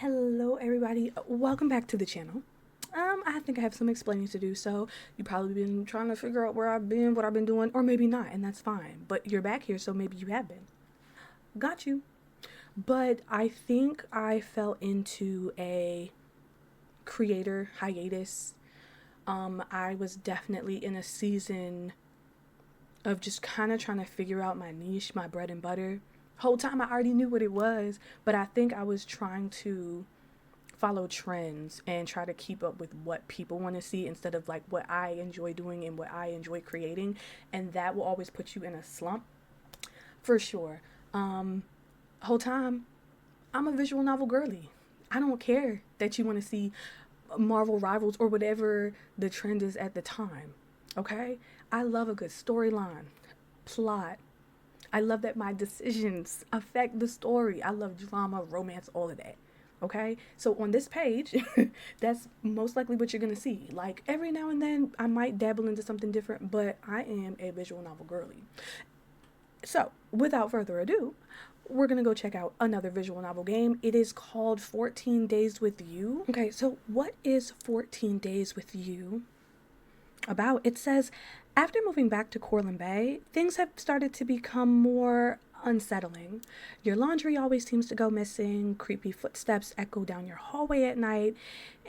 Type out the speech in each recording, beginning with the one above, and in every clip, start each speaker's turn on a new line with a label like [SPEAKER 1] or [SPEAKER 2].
[SPEAKER 1] Hello everybody, welcome back to the channel. I think I have some explaining to do, so you've probably been trying to figure out where I've been, what I've been doing, or maybe not, and that's fine. But you're back here, so maybe you have been. Got you. But I think I fell into a creator hiatus. I was definitely in a season of just kind of trying to figure out my niche, my bread and butter. Whole time I already knew what it was, but I think I was trying to follow trends and try to keep up with what people want to see instead of like what I enjoy doing and what I enjoy creating, and that will always put you in a slump for sure. Whole time I'm a visual novel girly. I don't care that you want to see Marvel Rivals or whatever the trend is at the time. Okay? I love a good storyline, plot. I love that my decisions affect the story. I love drama, romance, all of that. Okay? So on this page, that's most likely what you're going to see. Like every now and then, I might dabble into something different, but I am a visual novel girly. So without further ado, we're going to go check out another visual novel game. It is called 14 Days with You. Okay, so what is 14 Days with You about? It says, after moving back to Corlin Bay, things have started to become more unsettling. Your laundry always seems to go missing, creepy footsteps echo down your hallway at night,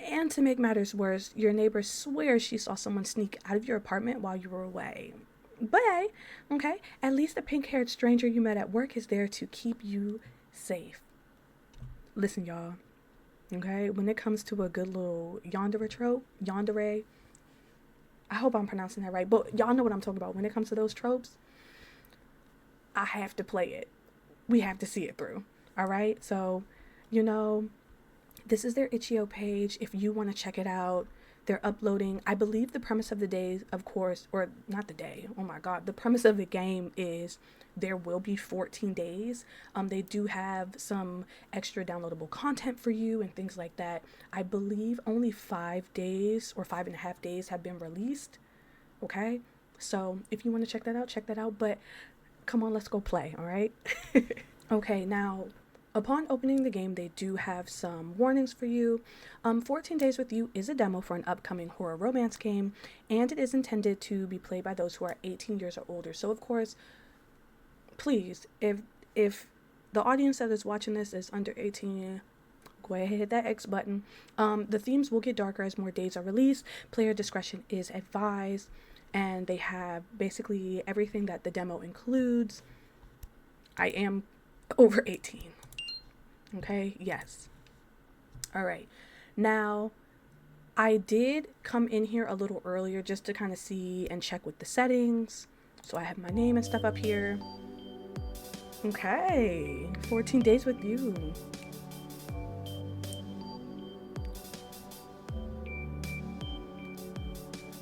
[SPEAKER 1] and to make matters worse, your neighbor swears she saw someone sneak out of your apartment while you were away. But hey, okay, at least the pink-haired stranger you met at work is there to keep you safe. Listen, y'all, okay, when it comes to a good little yandere trope, yandere, I hope I'm pronouncing that right, but y'all know what I'm talking about. When it comes to those tropes, I have to play it. We have to see it through. All right. So, this is their itch.io page. If you want to check it out, they're uploading. I believe the premise of the day, of course, or not the day. Oh my God. The premise of the game is there will be 14 days. They do have some extra downloadable content for you and things like that. I believe only 5 days or 5.5 days have been released. Okay. So if you want to check that out, check that out. But come on, let's go play. All right. Okay. Now, upon opening the game, they do have some warnings for you. 14 Days with You is a demo for an upcoming horror romance game, and it is intended to be played by those who are 18 years or older. So, of course, please, if the audience that is watching this is under 18, go ahead and hit that X button. The themes will get darker as more days are released. Player discretion is advised, and they have basically everything that the demo includes. I am over 18. Okay, yes. All right. Now, I did come in here a little earlier just to kind of see and check with the settings. So I have my name and stuff up here. Okay, 14 Days with You.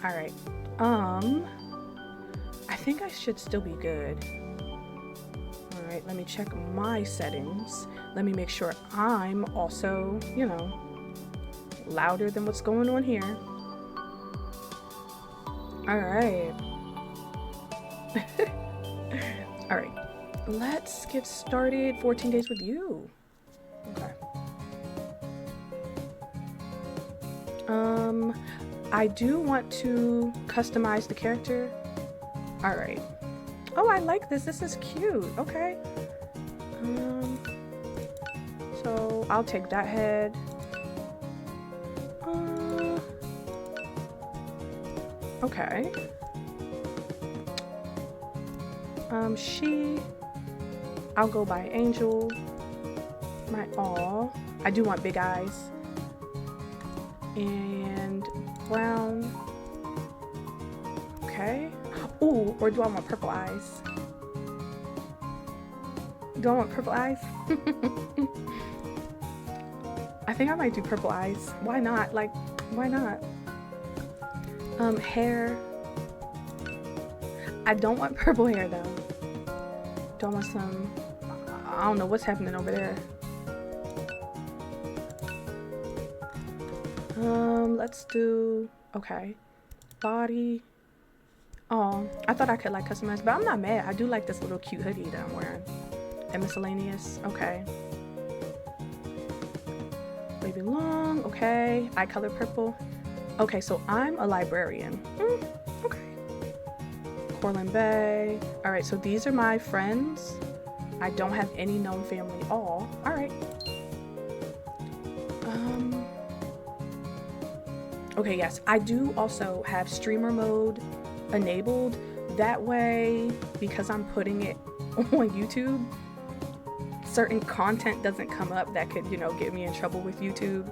[SPEAKER 1] All right. I think I should still be good. All right, let me check my settings. Let me make sure I'm also, louder than what's going on here. All right. All right. Let's get started. 14 Days with You. Okay. I do want to customize the character. All right. Oh, I like this. This is cute. Okay. So I'll take that head. Okay. I'll go by Angel. I do want big eyes. And brown. Okay. Ooh, or do I want purple eyes? Do I want purple eyes? I think I might do purple eyes. Why not? Like, why not? Hair. I don't want purple hair though. Don't want some, I don't know what's happening over there. Let's do, okay. Body. Oh, I thought I could like customize, but I'm not mad. I do like this little cute hoodie that I'm wearing. And miscellaneous, okay. Baby long, okay. Eye color purple. Okay, so I'm a librarian. Okay. Corlin Bay. All right, so these are my friends. I don't have any known family at all. All right. Okay, yes, I do also have streamer mode enabled. That way, because I'm putting it on YouTube, certain content doesn't come up that could, get me in trouble with YouTube.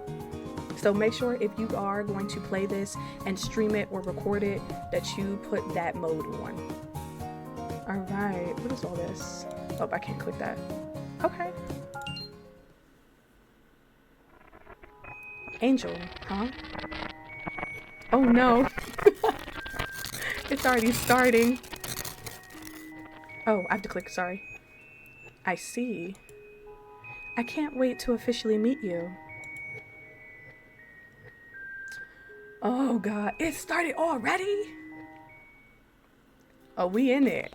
[SPEAKER 1] So make sure if you are going to play this and stream it or record it, that you put that mode on. All right, what is all this? Oh, I can't click that. Okay. Angel, huh? Oh no. It's already starting. Oh, I have to click, sorry. I see. I can't wait to officially meet you. Oh God, it started already? Oh, we in it.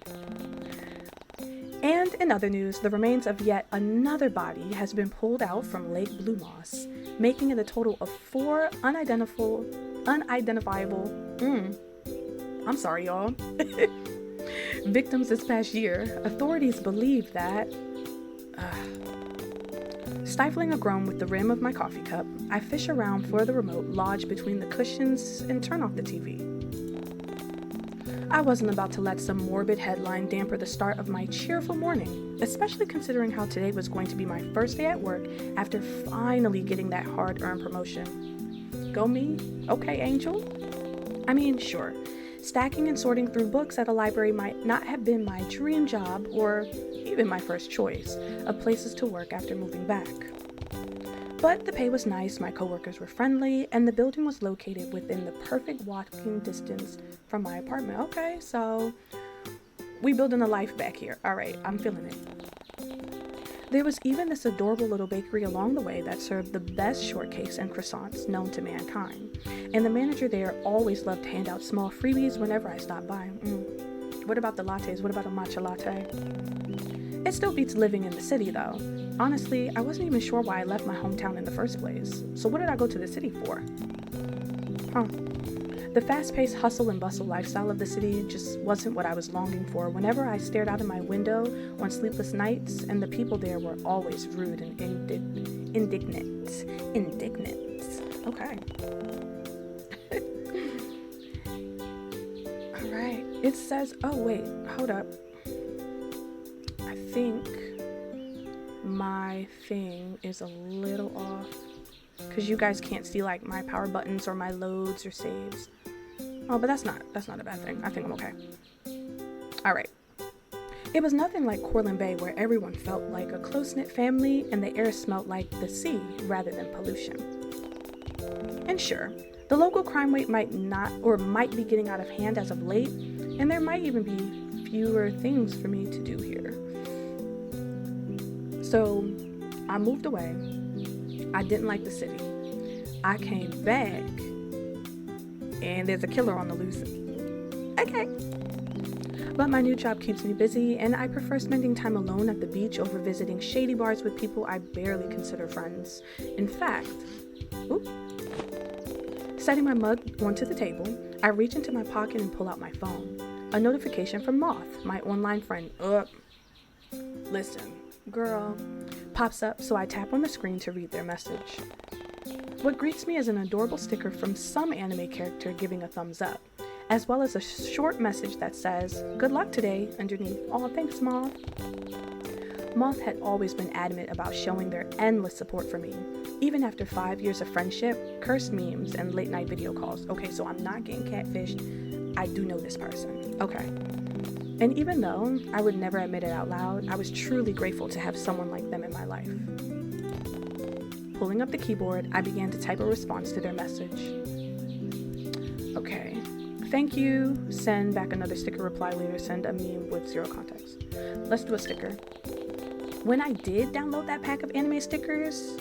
[SPEAKER 1] And in other news, the remains of yet another body has been pulled out from Lake Blue Moss, making it a total of 4 unidentifiable, I'm sorry, y'all, victims this past year. Authorities believe that, stifling a groan with the rim of my coffee cup, I fish around for the remote lodged between the cushions and turn off the TV. I wasn't about to let some morbid headline damper the start of my cheerful morning, especially considering how today was going to be my first day at work after finally getting that hard-earned promotion. Go me? Okay, Angel. I mean, sure, stacking and sorting through books at a library might not have been my dream job or even my first choice of places to work after moving back. But the pay was nice, my coworkers were friendly, and the building was located within the perfect walking distance from my apartment. Okay, so we building a life back here. All right, I'm feeling it. There was even this adorable little bakery along the way that served the best shortcakes and croissants known to mankind. And the manager there always loved to hand out small freebies whenever I stopped by. What about the lattes? What about a matcha latte? It still beats living in the city though. Honestly, I wasn't even sure why I left my hometown in the first place. So what did I go to the city for? The fast-paced hustle and bustle lifestyle of the city just wasn't what I was longing for whenever I stared out of my window on sleepless nights, and the people there were always rude and indignant. Okay. All right. It says, oh wait, hold up. I think my thing is a little off because you guys can't see like my power buttons or my loads or saves. Oh, but that's not a bad thing. I think I'm okay. All right. It was nothing like Corlin Bay, where everyone felt like a close-knit family and the air smelled like the sea rather than pollution. And sure, the local crime rate might be getting out of hand as of late, and there might even be fewer things for me to do here. So I moved away. I didn't like the city. I came back, and there's a killer on the loose. Okay. But my new job keeps me busy, and I prefer spending time alone at the beach over visiting shady bars with people I barely consider friends. In fact, setting my mug onto the table, I reach into my pocket and pull out my phone. A notification from Moth, my online friend. Listen, girl, pops up, so I tap on the screen to read their message. What greets me is an adorable sticker from some anime character giving a thumbs up, as well as a short message that says, "Good luck today," underneath. "Aw, thanks, Moth." Moth had always been adamant about showing their endless support for me, even after 5 years of friendship, cursed memes, and late-night video calls. Okay, so I'm not getting catfished. I do know this person. Okay. And even though I would never admit it out loud, I was truly grateful to have someone like them in my life. Pulling up the keyboard, I began to type a response to their message. Okay. Thank you. Send back another sticker. Reply later. Send a meme with 0 context. Let's do a sticker. When I did download that pack of anime stickers...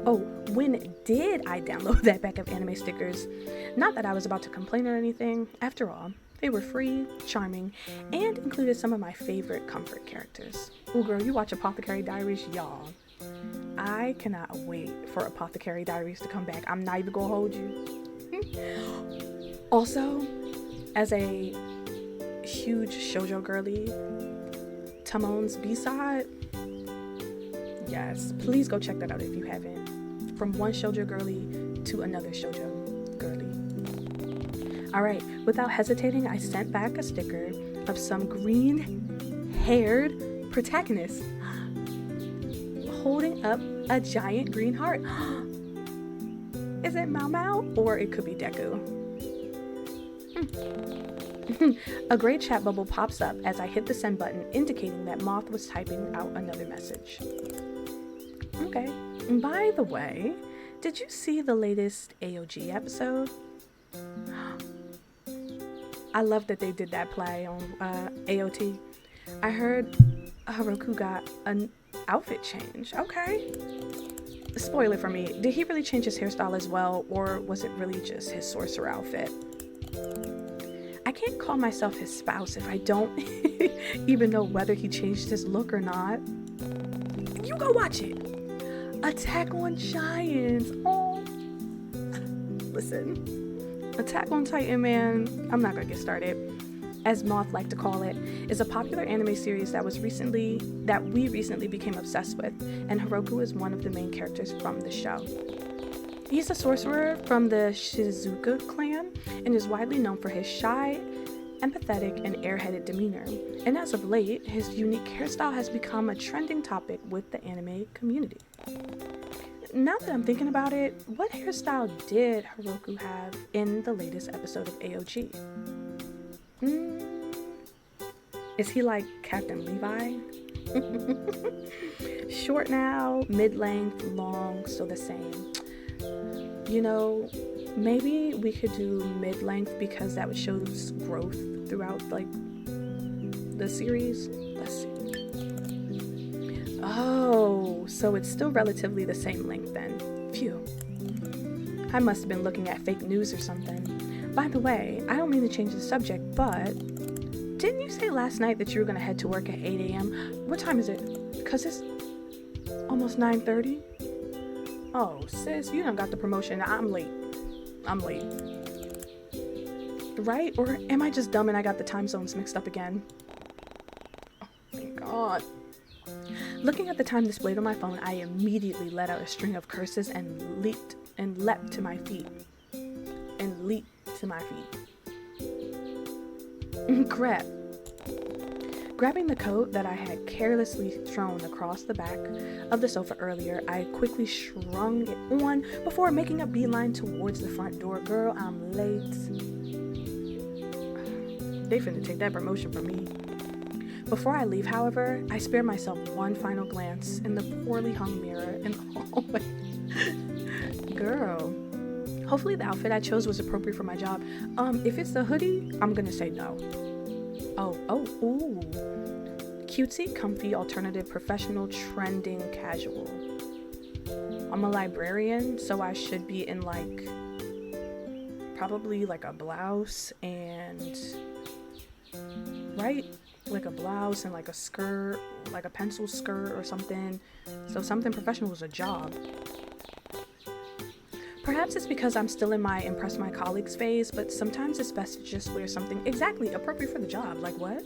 [SPEAKER 1] when did I download that pack of anime stickers? Not that I was about to complain or anything. After all, they were free, charming, and included some of my favorite comfort characters. Ooh, girl, you watch Apothecary Diaries, y'all. I cannot wait for Apothecary Diaries to come back. I'm not even gonna hold you. Also, as a huge shoujo girly, Timon's B-side, yes, please go check that out if you haven't. From one shoujo girly to another shoujo girly. Alright, without hesitating, I sent back a sticker of some green-haired protagonist holding up a giant green heart. Is it Mao Mao? Or it could be Deku. A gray chat bubble pops up as I hit the send button, indicating that Moth was typing out another message. Okay. By the way, did you see the latest AOG episode? I love that they did that play on AOT. I heard Heroku got an outfit change. Okay. Spoiler for me. Did he really change his hairstyle as well, or was it really just his sorcerer outfit? I can't call myself his spouse if I don't even know whether he changed his look or not. You go watch it. Attack on Giants. Oh. Listen. Attack on Titan, man, I'm not gonna get started, as Moth like to call it, is a popular anime series that we recently became obsessed with, and Heroku is one of the main characters from the show. He's a sorcerer from the Shizuka clan and is widely known for his shy, empathetic, and airheaded demeanor. And as of late, his unique hairstyle has become a trending topic with the anime community. Now that I'm thinking about it, what hairstyle did Heroku have in the latest episode of AOG? Is he like Captain Levi? Short now, mid-length, long, still the same. You know, maybe we could do mid-length because that would show growth throughout like the series. Let's see. Oh, so it's still relatively the same length then. Phew. I must have been looking at fake news or something. By the way, I don't mean to change the subject, but didn't you say last night that you were going to head to work at 8 a.m.? What time is it? Because it's almost 9:30. Oh, sis, you done got the promotion. I'm late. Right? Or am I just dumb and I got the time zones mixed up again? Oh, thank God. Looking at the time displayed on my phone, I immediately let out a string of curses and leapt to my feet. Crap. Grabbing the coat that I had carelessly thrown across the back of the sofa earlier, I quickly shrung it on before making a beeline towards the front door. Girl, I'm late. They finna take that promotion from me. Before I leave, however, I spare myself one final glance in the poorly hung mirror in the hallway. Girl, hopefully the outfit I chose was appropriate for my job. If it's the hoodie, I'm gonna say no. Ooh. Cutesy, comfy, alternative, professional, trending, casual. I'm a librarian, so I should be in like, probably like a blouse and, right? Like a blouse and like a skirt, like a pencil skirt or something. So something professional was a job. Perhaps it's because I'm still in my impress my colleagues phase, but sometimes it's best to just wear something exactly appropriate for the job. Like what?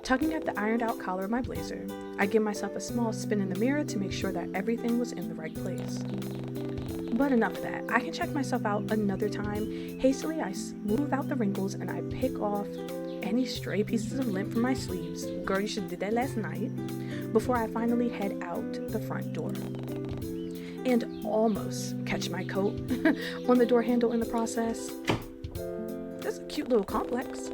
[SPEAKER 1] Tugging at the ironed out collar of my blazer, I give myself a small spin in the mirror to make sure that everything was in the right place. But enough of that. I can check myself out another time. Hastily, I smooth out the wrinkles and I pick off any stray pieces of lint from my sleeves. Girl, you should have did that last night. Before I finally head out the front door. And almost catch my coat on the door handle in the process. That's a cute little complex.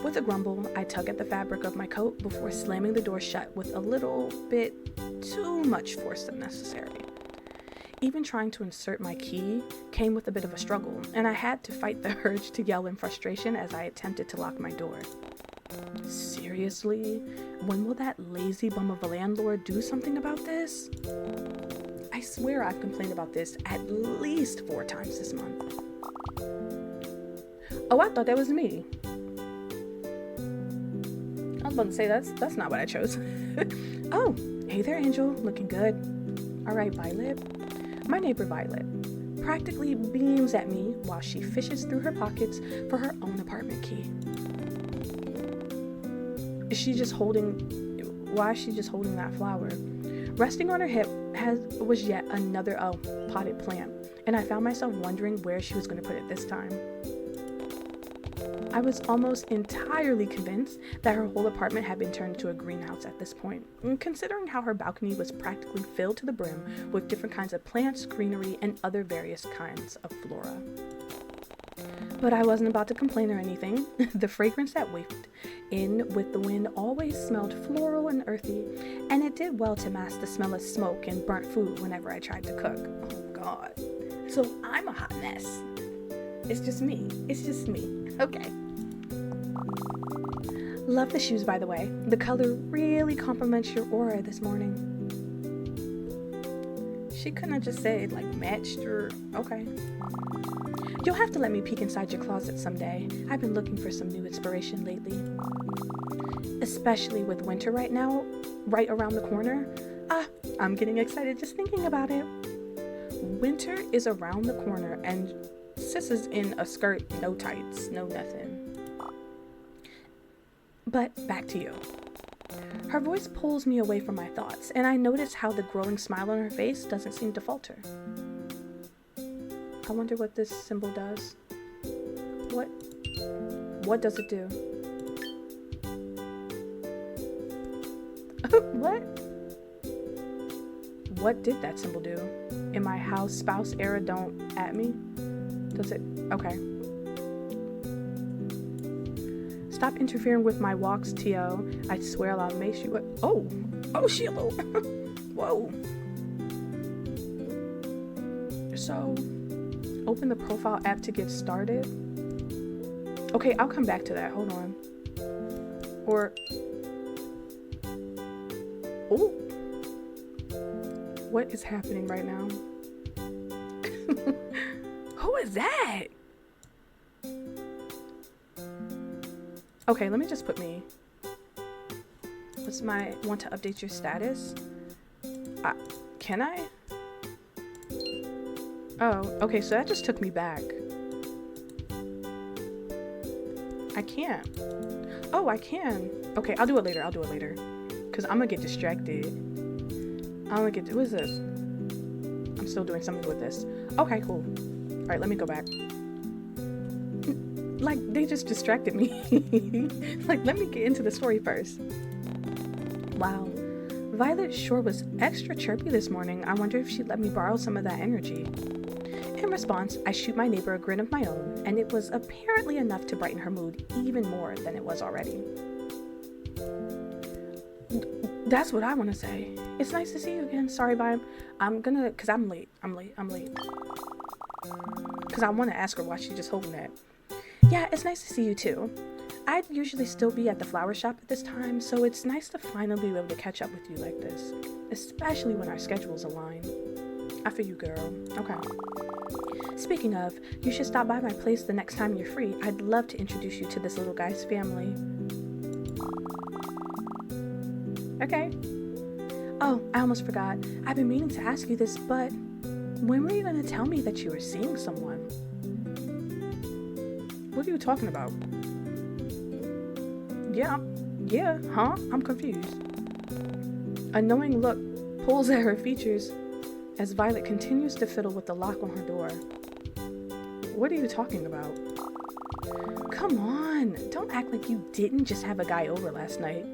[SPEAKER 1] With a grumble, I tug at the fabric of my coat before slamming the door shut with a little bit too much force than necessary. Even trying to insert my key came with a bit of a struggle, and I had to fight the urge to yell in frustration as I attempted to lock my door. Seriously? When will that lazy bum of a landlord do something about this? I swear I've complained about this at least 4 times this month. Oh, I thought that was me. I was about to say that's not what I chose. Oh, Hey there, Angel. Looking good. All right, Violet. My neighbor Violet practically beams at me while she fishes through her pockets for her own apartment key. Why is she just holding that flower? Resting on her hip was yet another potted plant, and I found myself wondering where she was going to put it this time. I was almost entirely convinced that her whole apartment had been turned into a greenhouse at this point, considering how her balcony was practically filled to the brim with different kinds of plants, greenery, and other various kinds of flora. But I wasn't about to complain or anything. The fragrance that wafted in with the wind always smelled floral and earthy, and it did well to mask the smell of smoke and burnt food whenever I tried to cook. Oh God. So I'm a hot mess. It's just me. Okay. Love the shoes, by the way. The color really complements your aura this morning. She couldn't have just said, matched your... Okay. You'll have to let me peek inside your closet someday. I've been looking for some new inspiration lately. Especially with winter right now, right around the corner. I'm getting excited just thinking about it. Winter is around the corner and sis is in a skirt, no tights, no nothing. But back to you. Her voice pulls me away from my thoughts, and I notice how the growing smile on her face doesn't seem to falter. I wonder what this symbol does. What does it do? What did that symbol do? In my house spouse era, don't at me? Does it? Okay. Stop interfering with my walks, T.O. I swear I'll make you... Oh, Sheila. Whoa. So, open the profile app to get started. Okay, I'll come back to that. Hold on. Or... Oh. What is happening right now? Who is that? Okay, let me just put me. What's my... Want to update your status? Can I? Oh, okay, so that just took me back. I can't. Oh, I can. Okay, I'll do it later. Because I'm going to get distracted. What is this? I'm still doing something with this. Okay, cool. All right, let me go back. They just distracted me. Let me get into the story first. Wow. Violet sure was extra chirpy this morning. I wonder if she'd let me borrow some of that energy. In response, I shoot my neighbor a grin of my own, and it was apparently enough to brighten her mood even more than it was already. That's what I want to say. It's nice to see you again. Sorry, bye. Because I'm late. Because I want to ask her why she's just holding that. Yeah, it's nice to see you too. I'd usually still be at the flower shop at this time, so it's nice to finally be able to catch up with you like this. Especially when our schedules align. I feel you, girl. Okay. Speaking of, you should stop by my place the next time you're free. I'd love to introduce you to this little guy's family. Okay. Oh, I almost forgot. I've been meaning to ask you this, but when were you going to tell me that you were seeing someone? What are you talking about? Yeah, huh? I'm confused. A knowing look pulls at her features as Violet continues to fiddle with the lock on her door. What are you talking about? Come on, don't act like you didn't just have a guy over last night.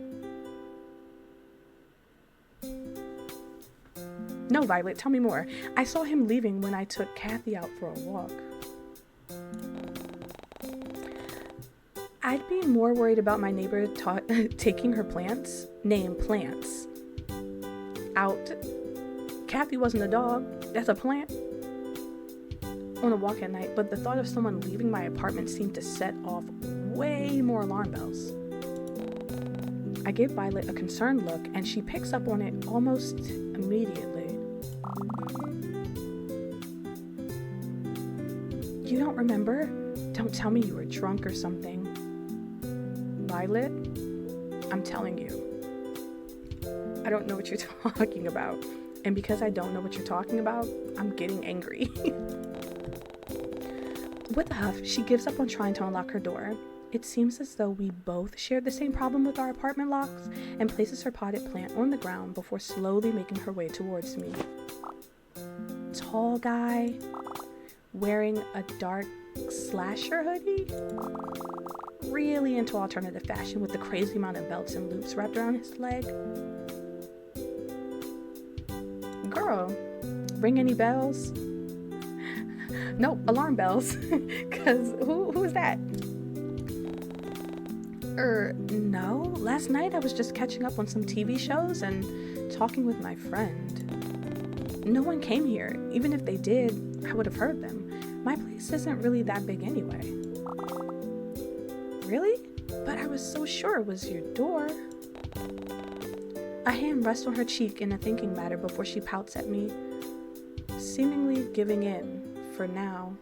[SPEAKER 1] No, Violet, tell me more. I saw him leaving when I took Kathy out for a walk. I'd be more worried about my neighbor taking her plants, out. Kathy wasn't a dog, that's a plant. On a walk at night, but the thought of someone leaving my apartment seemed to set off way more alarm bells. I give Violet a concerned look, and she picks up on it almost immediately. You don't remember? Don't tell me you were drunk or something. Violet, I'm telling you. I don't know what you're talking about. And because I don't know what you're talking about, I'm getting angry. With a huff, she gives up on trying to unlock her door. It seems as though we both share the same problem with our apartment locks, and places her potted plant on the ground before slowly making her way towards me. Tall guy, wearing a dark slasher hoodie, really into alternative fashion with the crazy amount of belts and loops wrapped around his leg. Girl, ring any bells? Nope, alarm bells. Cause who is that? No. Last night I was just catching up on some TV shows and talking with my friend. No one came here. Even if they did, I would have heard them. My place isn't really that big anyway. Really? But I was so sure it was your door. A hand rests on her cheek in a thinking matter before she pouts at me, seemingly giving in for now.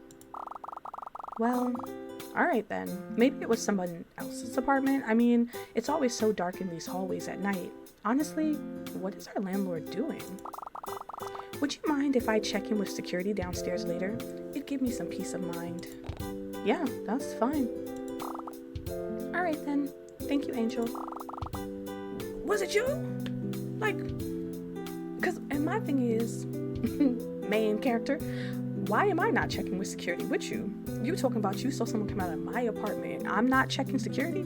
[SPEAKER 1] Well, alright then. Maybe it was someone else's apartment. I mean, it's always so dark in these hallways at night. Honestly, what is our landlord doing? Would you mind if I check in with security downstairs later? It'd give me some peace of mind. Yeah, that's fine. Alright then. Thank you, Angel. Was it you? And my thing is, main character, why am I not checking with security with you? You talking about you saw someone come out of my apartment. I'm not checking security?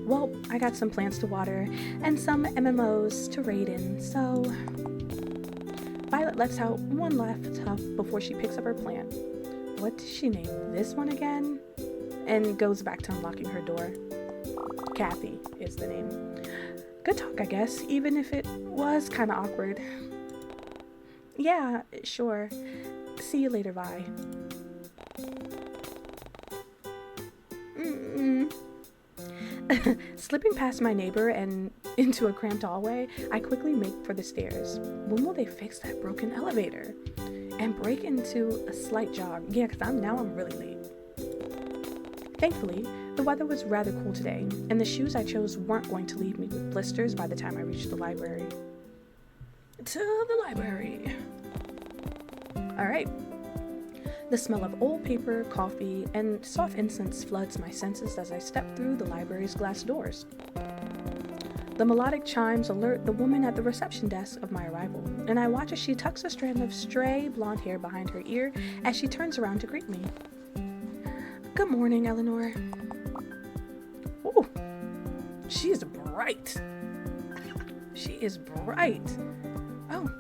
[SPEAKER 1] Well, I got some plants to water and some MMOs to raid in, so... Violet lets out one last huff before she picks up her plant. What does she name this one again? And goes back to unlocking her door. Kathy is the name. Good talk, I guess, even if it was kind of awkward. Yeah, sure. See you later, Vi. Slipping past my neighbor and into a cramped hallway, I quickly make for the stairs. When will they fix that broken elevator? And break into a slight jog. Yeah, because I'm really late. Thankfully, the weather was rather cool today, and the shoes I chose weren't going to leave me with blisters by the time I reached the library. To the library. Alright. The smell of old paper, coffee, and soft incense floods my senses as I step through the library's glass doors. The melodic chimes alert the woman at the reception desk of my arrival, and I watch as she tucks a strand of stray blonde hair behind her ear as she turns around to greet me. Good morning, Eleanor. Ooh, she is bright. She is bright. Oh.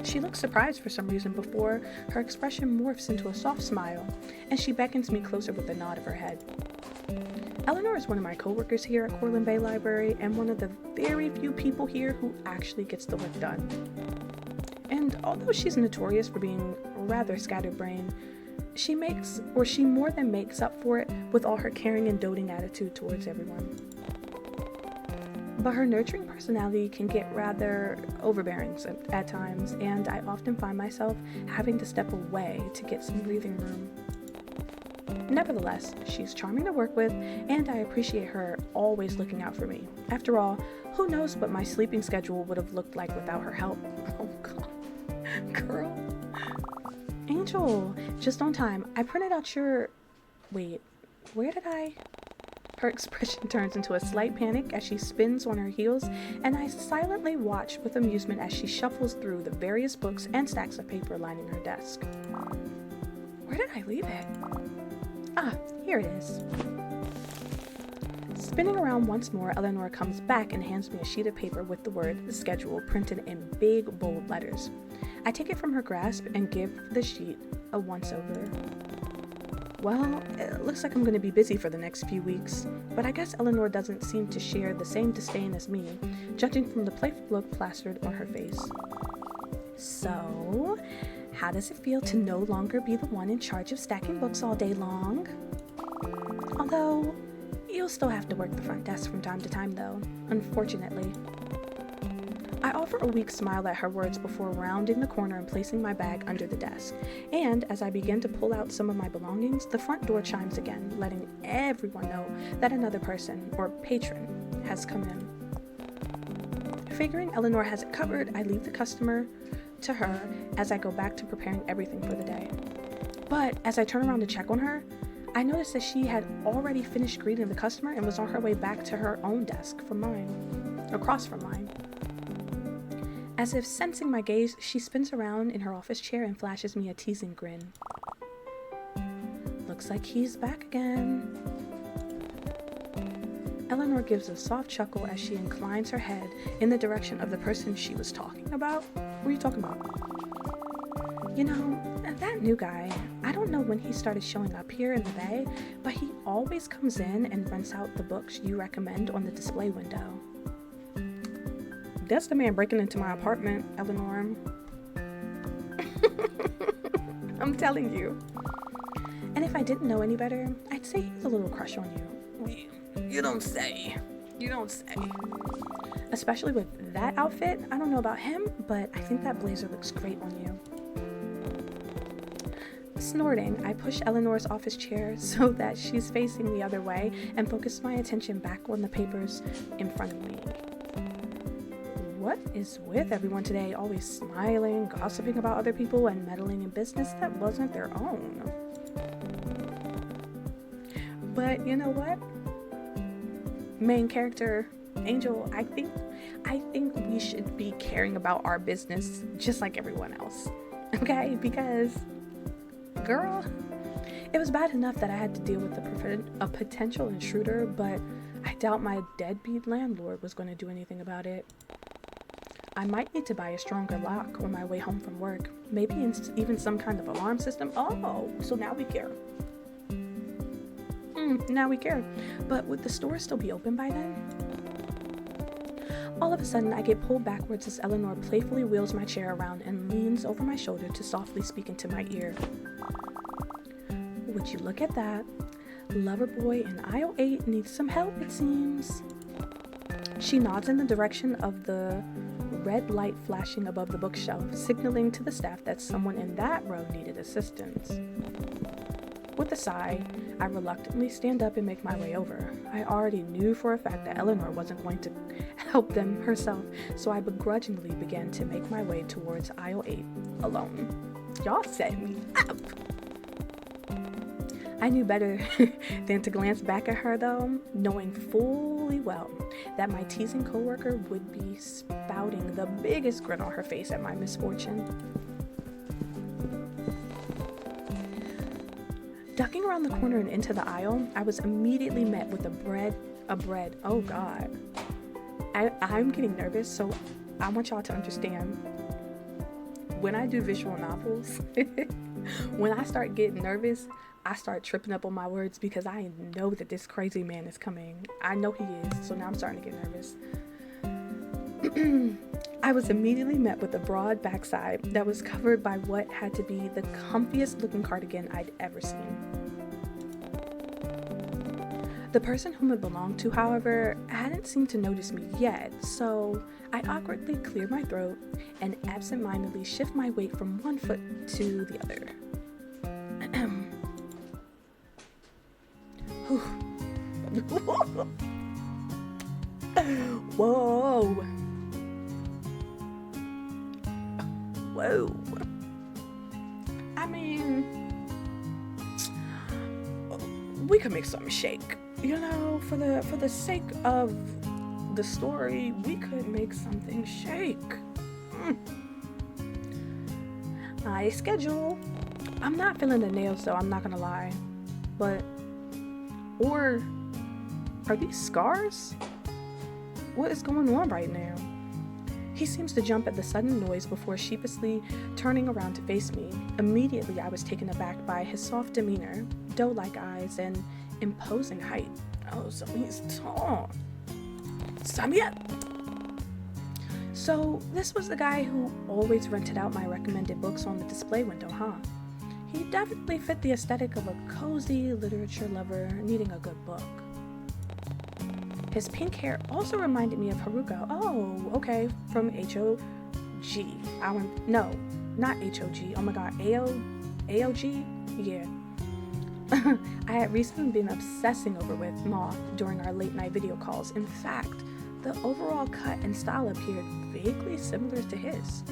[SPEAKER 1] She looks surprised for some reason before her expression morphs into a soft smile, and she beckons me closer with a nod of her head. Eleanor is one of my coworkers here at Cortland Bay Library and one of the very few people here who actually gets the work done. And although she's notorious for being rather scatterbrained, she more than makes up for it with all her caring and doting attitude towards everyone. But her nurturing personality can get rather overbearing at times, and I often find myself having to step away to get some breathing room. Nevertheless, she's charming to work with, and I appreciate her always looking out for me. After all, who knows what my sleeping schedule would have looked like without her help. Oh god. Girl. Angel, just on time. I printed out your... Wait, where did I... Her expression turns into a slight panic as she spins on her heels, and I silently watch with amusement as she shuffles through the various books and stacks of paper lining her desk. Where did I leave it? Ah, here it is. Spinning around once more, Eleanor comes back and hands me a sheet of paper with the word schedule printed in big, bold letters. I take it from her grasp and give the sheet a once-over. Well, it looks like I'm going to be busy for the next few weeks, but I guess Eleanor doesn't seem to share the same disdain as me, judging from the playful look plastered on her face. So, how does it feel to no longer be the one in charge of stacking books all day long? Although, you'll still have to work the front desk from time to time though, unfortunately. I offer a weak smile at her words before rounding the corner and placing my bag under the desk, and as I begin to pull out some of my belongings, the front door chimes again, letting everyone know that another person, or patron, has come in. Figuring Eleanor has it covered, I leave the customer to her as I go back to preparing everything for the day. But as I turn around to check on her, I noticed that she had already finished greeting the customer and was on her way back to her own desk from mine, across from mine. As if sensing my gaze, she spins around in her office chair and flashes me a teasing grin. Looks like he's back again. Eleanor gives a soft chuckle as she inclines her head in the direction of the person she was talking about. What are you talking about? You know, that new guy, I don't know when he started showing up here in the Bay, but he always comes in and rents out the books you recommend on the display window. That's the man breaking into my apartment, Eleanor. I'm telling you. And if I didn't know any better, I'd say he has a little crush on you. You don't say. You don't say. Especially with that outfit. I don't know about him, but I think that blazer looks great on you. Snorting, I push Eleanor's office chair so that she's facing the other way and focus my attention back on the papers in front of me. What is with everyone today? Always smiling, gossiping about other people, and meddling in business that wasn't their own. But you know what? Main character, Angel, I think we should be caring about our business just like everyone else. Okay? Because, girl, it was bad enough that I had to deal with a potential intruder, but I doubt my deadbeat landlord was going to do anything about it. I might need to buy a stronger lock on my way home from work. Maybe even some kind of alarm system. Oh, so now we care. Now we care. But would the store still be open by then? All of a sudden, I get pulled backwards as Eleanor playfully wheels my chair around and leans over my shoulder to softly speak into my ear. Would you look at that? Loverboy in aisle 8 needs some help, it seems. She nods in the direction of the red light flashing above the bookshelf, signaling to the staff that someone in that row needed assistance. With a sigh, I reluctantly stand up and make my way over. I already knew for a fact that Eleanor wasn't going to help them herself, so I begrudgingly began to make my way towards aisle 8 alone. Y'all set me up. I knew better than to glance back at her, though, knowing fully well that my teasing coworker would be spouting the biggest grin on her face at my misfortune. Ducking around the corner and into the aisle, I was immediately met with a bread. Oh God. I'm getting nervous, so I want y'all to understand. When I do visual novels, when I start getting nervous, I start tripping up on my words because I know that this crazy man is coming. I know he is, so now I'm starting to get nervous. I was immediately met with a broad backside that was covered by what had to be the comfiest looking cardigan I'd ever seen. The person whom it belonged to, however, hadn't seemed to notice me yet, so I awkwardly clear my throat and absentmindedly shift my weight from one foot to the other. Whoa. I mean, we could make something shake. You know, for the sake of the story, we could make something shake. I schedule. I'm not feeling the nails though, I'm not gonna lie. But, or are these scars? What is going on right now? He seems to jump at the sudden noise before sheepishly turning around to face me. Immediately, I was taken aback by his soft demeanor, doe-like eyes, and imposing height. Oh, so he's tall. Sign me up! So, this was the guy who always rented out my recommended books on the display window, huh? He definitely fit the aesthetic of a cozy literature lover needing a good book. His pink hair also reminded me of Haruka. Oh, okay, from H.O.G. No, not H.O.G. Oh my god, A.O.G.? Yeah. I had recently been obsessing over with Moth during our late night video calls. In fact, the overall cut and style appeared vaguely similar to his.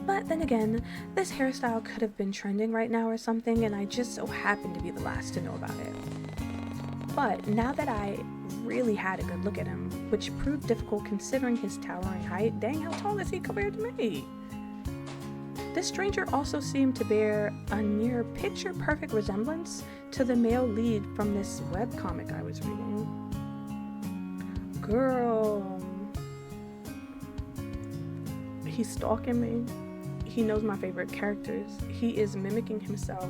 [SPEAKER 1] But then again, this hairstyle could have been trending right now or something, and I just so happened to be the last to know about it. But now that I really had a good look at him, which proved difficult considering his towering height, dang, how tall is he compared to me? This stranger also seemed to bear a near picture-perfect resemblance to the male lead from this webcomic I was reading. Girl, he's stalking me. He knows my favorite characters. He is mimicking himself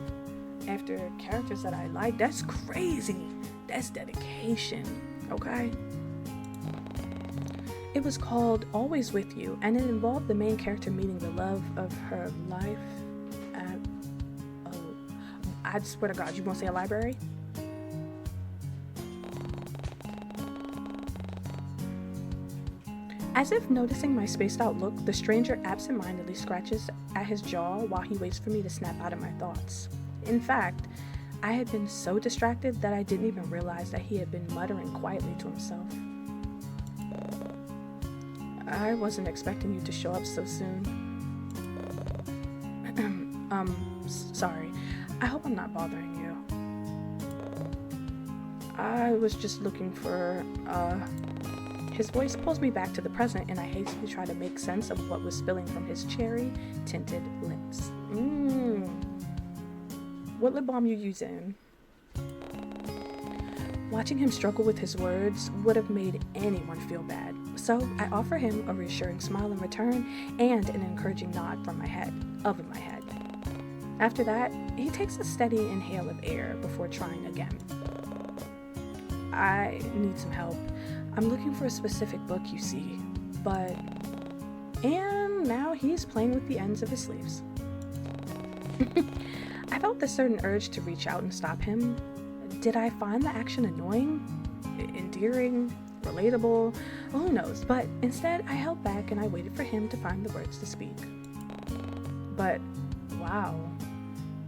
[SPEAKER 1] after characters that I like. That's crazy. That's dedication, okay? It was called Always With You, and it involved the main character meeting the love of her life at I swear to God, you won't say a library? As if noticing my spaced out look, the stranger absentmindedly scratches at his jaw while he waits for me to snap out of my thoughts. In fact, I had been so distracted that I didn't even realize that he had been muttering quietly to himself. I wasn't expecting you to show up so soon. Sorry. I hope I'm not bothering you. I was just looking for, His voice pulls me back to the present, and I hastily try to make sense of what was spilling from his cherry-tinted lips. What lip balm you using? Watching him struggle with his words would have made anyone feel bad, so I offer him a reassuring smile in return and an encouraging nod from my head. After that, he takes a steady inhale of air before trying again. I need some help. I'm looking for a specific book, you see, but... And now he's playing with the ends of his sleeves. I felt this certain urge to reach out and stop him. Did I find the action annoying, endearing, relatable? Who knows, but instead I held back and I waited for him to find the words to speak. But, wow,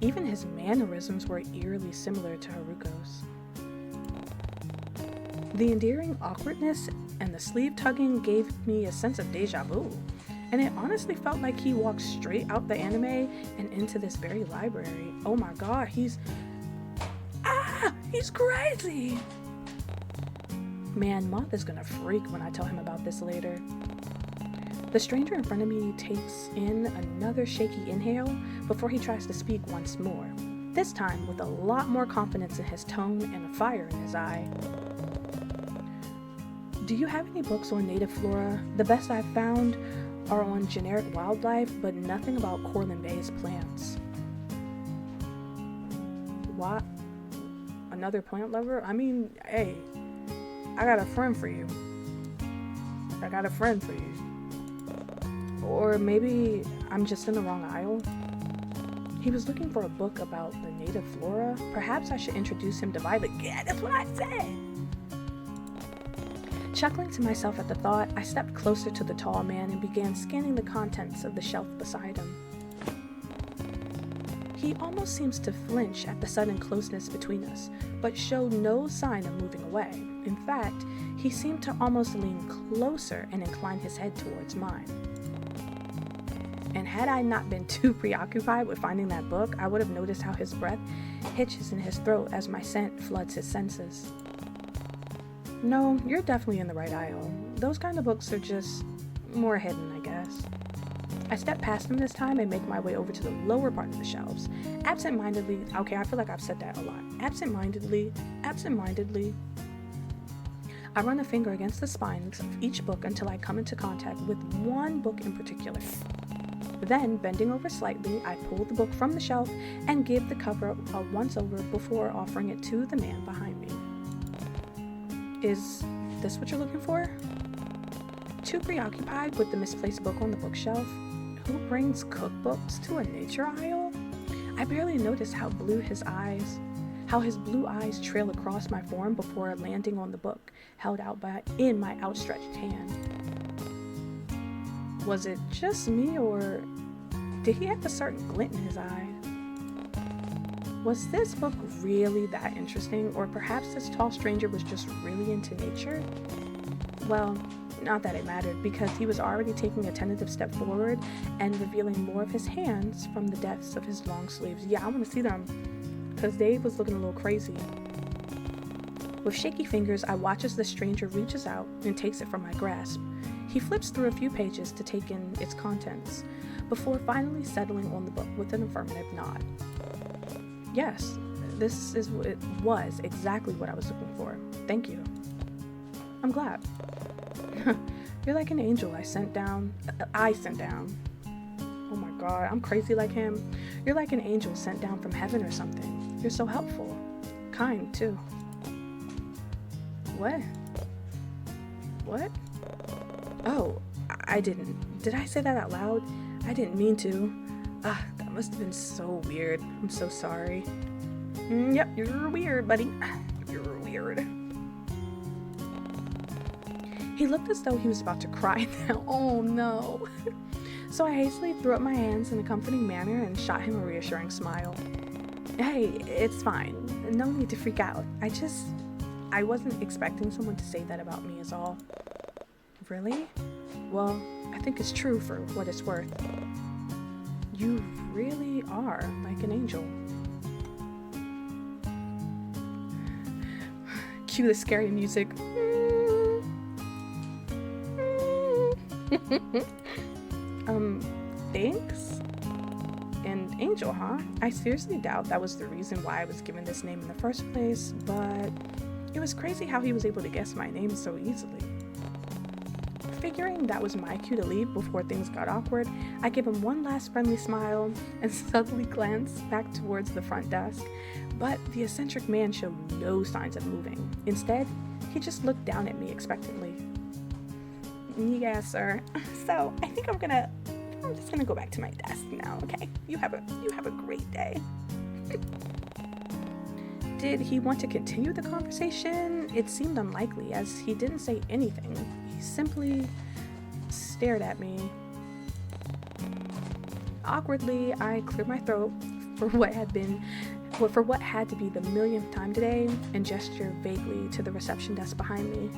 [SPEAKER 1] even his mannerisms were eerily similar to Haruko's. The endearing awkwardness and the sleeve tugging gave me a sense of deja vu, and it honestly felt like he walked straight out the anime and into this very library. Oh my god, he's crazy! Man, Moth is gonna freak when I tell him about this later. The stranger in front of me takes in another shaky inhale before he tries to speak once more, this time with a lot more confidence in his tone and a fire in his eye. Do you have any books on native flora? The best I've found are on generic wildlife, but nothing about Corlin Bay's plants. What? Another plant lover? I mean, hey, I got a friend for you. Or maybe I'm just in the wrong aisle. He was looking for a book about the native flora. Perhaps I should introduce him to Violet. Yeah, that's what I said! Chuckling to myself at the thought, I stepped closer to the tall man and began scanning the contents of the shelf beside him. He almost seems to flinch at the sudden closeness between us, but showed no sign of moving away. In fact, he seemed to almost lean closer and incline his head towards mine. And had I not been too preoccupied with finding that book, I would have noticed how his breath hitches in his throat as my scent floods his senses. No, you're definitely in the right aisle. Those kind of books are just more hidden, I guess. I step past him this time and make my way over to the lower part of the shelves. Absent-mindedly, okay, I feel like I've said that a lot. Absent-mindedly, I run a finger against the spines of each book until I come into contact with one book in particular. Then, bending over slightly, I pull the book from the shelf and give the cover a once-over before offering it to the man behind me. Is this what you're looking for? Too preoccupied with the misplaced book on the bookshelf? Who brings cookbooks to a nature aisle? I barely noticed how his blue eyes trail across my form before landing on the book held out in my outstretched hand. Was it just me, or did he have a certain glint in his eye? Was this book really that interesting, or perhaps this tall stranger was just really into nature? Well, not that it mattered, because he was already taking a tentative step forward and revealing more of his hands from the depths of his long sleeves. Yeah, I want to see them, because Dave was looking a little crazy. With shaky fingers, I watch as the stranger reaches out and takes it from my grasp. He flips through a few pages to take in its contents, before finally settling on the book with an affirmative nod. Yes, it was exactly what I was looking for. Thank you. I'm glad. You're like an angel I sent down. Oh my god, I'm crazy like him. You're like an angel sent down from heaven or something. You're so helpful. Kind, too. What? What? Oh, I didn't. Did I say that out loud? I didn't mean to. That must have been so weird. I'm so sorry. Yep, you're weird, buddy. You're weird. He looked as though he was about to cry now. Oh no. So I hastily threw up my hands in a comforting manner and shot him a reassuring smile. Hey, it's fine. No need to freak out. I wasn't expecting someone to say that about me is all. Really? Well, I think it's true for what it's worth. You really are like an angel. Cue the scary music. Thanks? And angel, huh? I seriously doubt that was the reason why I was given this name in the first place, but it was crazy how he was able to guess my name so easily. Figuring that was my cue to leave before things got awkward, I gave him one last friendly smile and subtly glanced back towards the front desk, but the eccentric man showed no signs of moving. Instead, he just looked down at me expectantly. Yeah, sir. So I think I'm just gonna go back to my desk now, okay? You have a great day. Did he want to continue the conversation? It seemed unlikely, as he didn't say anything. He simply stared at me. Awkwardly, I cleared my throat for what had to be the millionth time today and gestured vaguely to the reception desk behind me.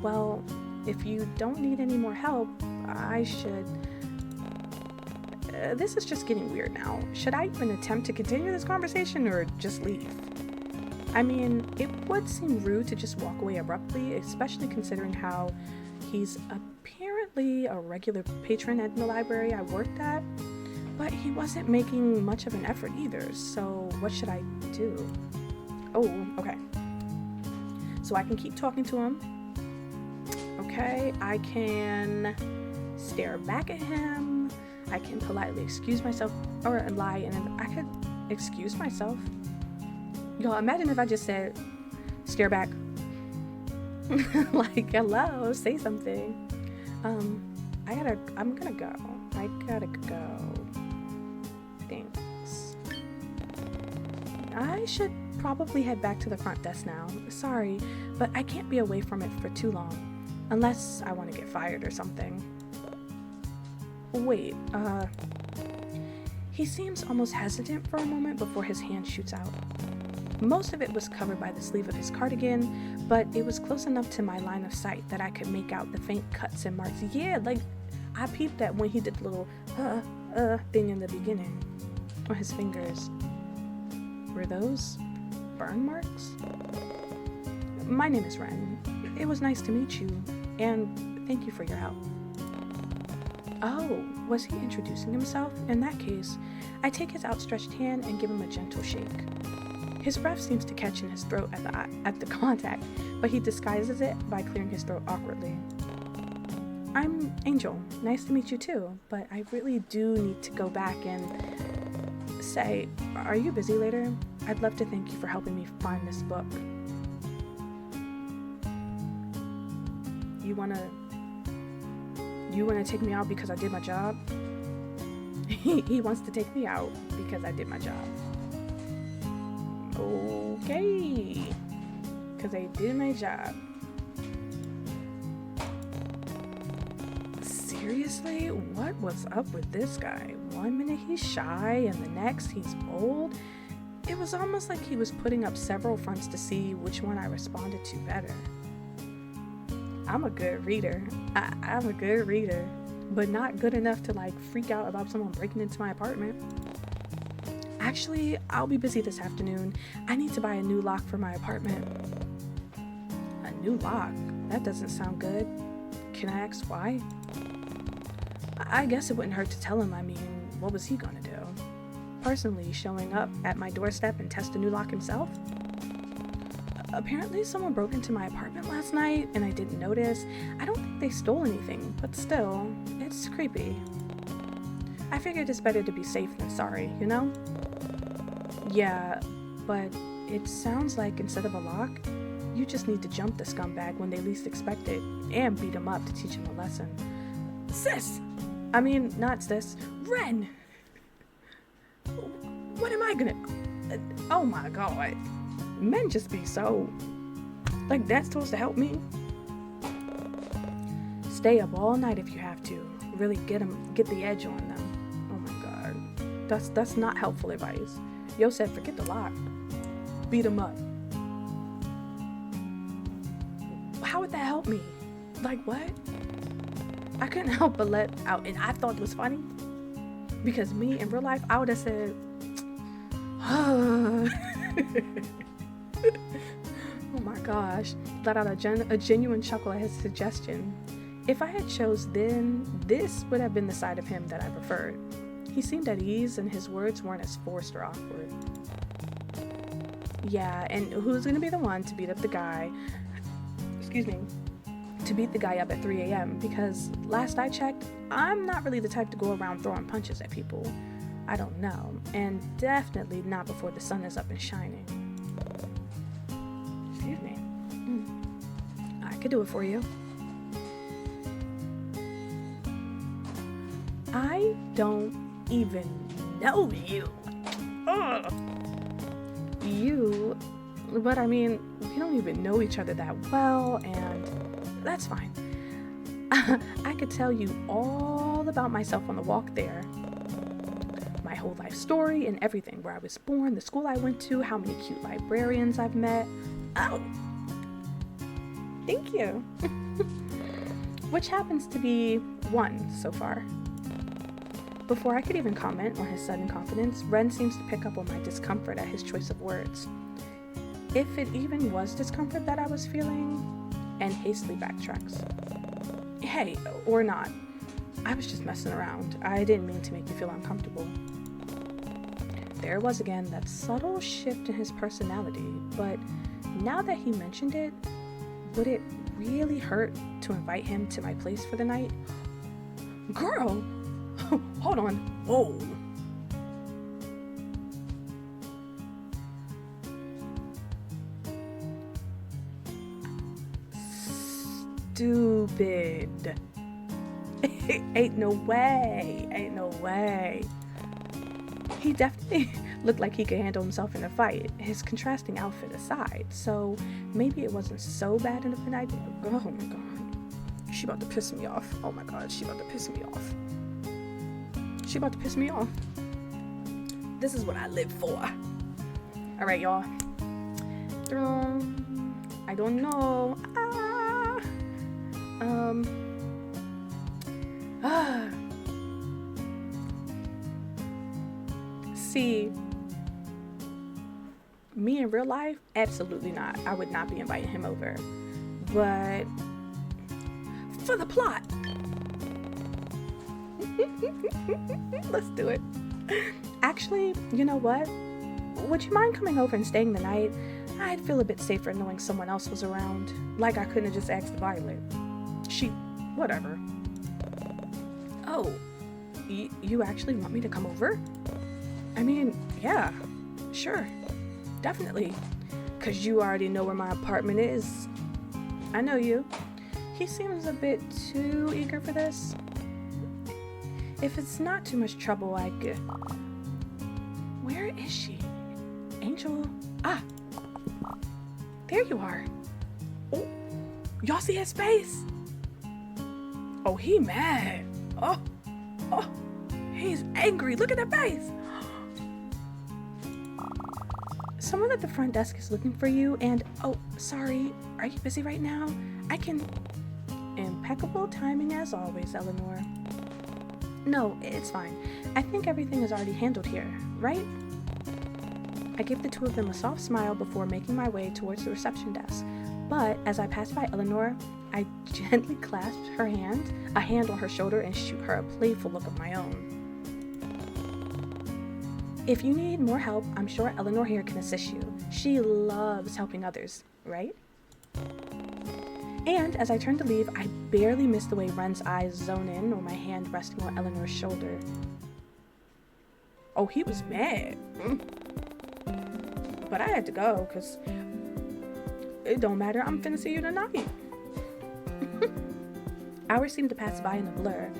[SPEAKER 1] Well, if you don't need any more help, I should... this is just getting weird now. Should I even attempt to continue this conversation or just leave? I mean, it would seem rude to just walk away abruptly, especially considering how he's apparently a regular patron at the library I worked at, but he wasn't making much of an effort either, so what should I do? Oh, okay. So I can keep talking to him. Okay, I can stare back at him. I can politely excuse myself, or lie, and I could excuse myself. Y'all, imagine if I just said, stare back. Like, hello, say something. I'm gonna go. I gotta go. Thanks. I should probably head back to the front desk now. Sorry, but I can't be away from it for too long. Unless I want to get fired or something. Wait, he seems almost hesitant for a moment before his hand shoots out. Most of it was covered by the sleeve of his cardigan, but it was close enough to my line of sight that I could make out the faint cuts and marks. Yeah, like, I peeped that when he did the little, thing in the beginning on his fingers. Were those burn marks? My name is Ren. It was nice to meet you, and thank you for your help. Oh, was he introducing himself? In that case, I take his outstretched hand and give him a gentle shake. His breath seems to catch in his throat at the contact, but he disguises it by clearing his throat awkwardly. I'm Angel. Nice to meet you too, but I really do need to go back and say, are you busy later? I'd love to thank you for helping me find this book. You wanna take me out because I did my job? He wants to take me out because I did my job. Okay. Because I did my job. Seriously? What was up with this guy? One minute he's shy and the next he's bold. It was almost like he was putting up several fronts to see which one I responded to better. I'm a good reader. I'm a good reader, but not good enough to like freak out about someone breaking into my apartment. Actually, I'll be busy this afternoon. I need to buy a new lock for my apartment. A new lock? That doesn't sound good. Can I ask why? I guess it wouldn't hurt to tell him. I mean, what was he gonna do? Personally showing up at my doorstep and test a new lock himself? Apparently someone broke into my apartment last night and I didn't notice. I don't think they stole anything, but still, it's creepy. I figured it's better to be safe than sorry, you know? Yeah, but it sounds like instead of a lock, you just need to jump the scumbag when they least expect it and beat him up to teach him a lesson. Not sis, Ren! What am I gonna... Oh my god. Men just be so... Like, that's supposed to help me? Stay up all night if you have to. Really get the edge on them. Oh my god. That's not helpful advice. Yo said forget the lock. Beat him up. How would that help me? Like, what? I couldn't help but let out, and I thought it was funny. Because me, in real life, I would have said... Oh my gosh. Let out a genuine chuckle at his suggestion. If I had chose then, this would have been the side of him that I preferred. He seemed at ease and his words weren't as forced or awkward. Yeah, and who's gonna be the one to beat up the guy? Excuse me. To beat the guy up at 3 a.m. because last I checked, I'm not really the type to go around throwing punches at people. I don't know, and definitely not before the sun is up and shining. Excuse me. I could do it for you. I don't even know you. Ugh. You, but I mean, we don't even know each other that well, and that's fine. I could tell you all about myself on the walk there. My whole life story and everything, where I was born, the school I went to, how many cute librarians I've met. Oh, thank you. Which happens to be one so far. Before I could even comment on his sudden confidence, Ren seems to pick up on my discomfort at his choice of words. If it even was discomfort that I was feeling, and hastily backtracks. Hey, or not. I was just messing around. I didn't mean to make you feel uncomfortable. There was again that subtle shift in his personality, but now that he mentioned it, would it really hurt to invite him to my place for the night? Girl! Hold on. Whoa. Stupid. Ain't no way. He definitely looked like he could handle himself in a fight, his contrasting outfit aside, so maybe it wasn't so bad of an idea. Oh my god. She about to piss me off. Oh my god, she about to piss me off. This is what I live for. Alright, y'all. I don't know. See, me in real life, absolutely not. I would not be inviting him over. But for the plot. Let's do it. Actually, you know what? Would you mind coming over and staying the night? I'd feel a bit safer knowing someone else was around. Like I couldn't have just asked Violet. Whatever. Oh, you actually want me to come over? I mean, yeah, sure, definitely. 'Cause you already know where my apartment is. I know you. He seems a bit too eager for this. If it's not too much trouble, I could... Where is she? Angel? Ah! There you are. Oh, y'all see his face? Oh, he mad. Oh, he's angry. Look at that face. someone at the front desk is looking for you, and oh, sorry, are you busy right now? I can... Impeccable timing as always, Eleanor. No, it's fine. I think everything is already handled here, right? I give the two of them a soft smile before making my way towards the reception desk. But as I pass by Eleanor, I gently clasp her hand, a hand on her shoulder, and shoot her a playful look of my own. If you need more help, I'm sure Eleanor here can assist you. She loves helping others, right? And as I turn to leave, I barely miss the way Ren's eyes zone in on my hand resting on Eleanor's shoulder. Oh, he was mad. But I had to go, because it don't matter, I'm finna see you tonight. Hours seem to pass by in a blur,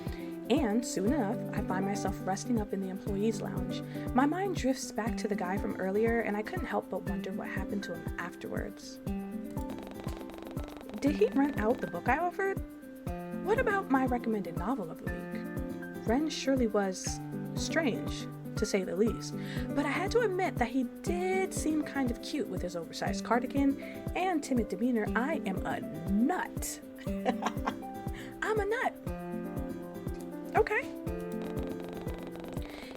[SPEAKER 1] and soon enough, I find myself resting up in the employees' lounge. My mind drifts back to the guy from earlier, and I couldn't help but wonder what happened to him afterwards. Did he rent out the book I offered? What about my recommended novel of the week? Ren surely was strange, to say the least, but I had to admit that he did seem kind of cute with his oversized cardigan and timid demeanor. I am a nut. I'm a nut. Okay.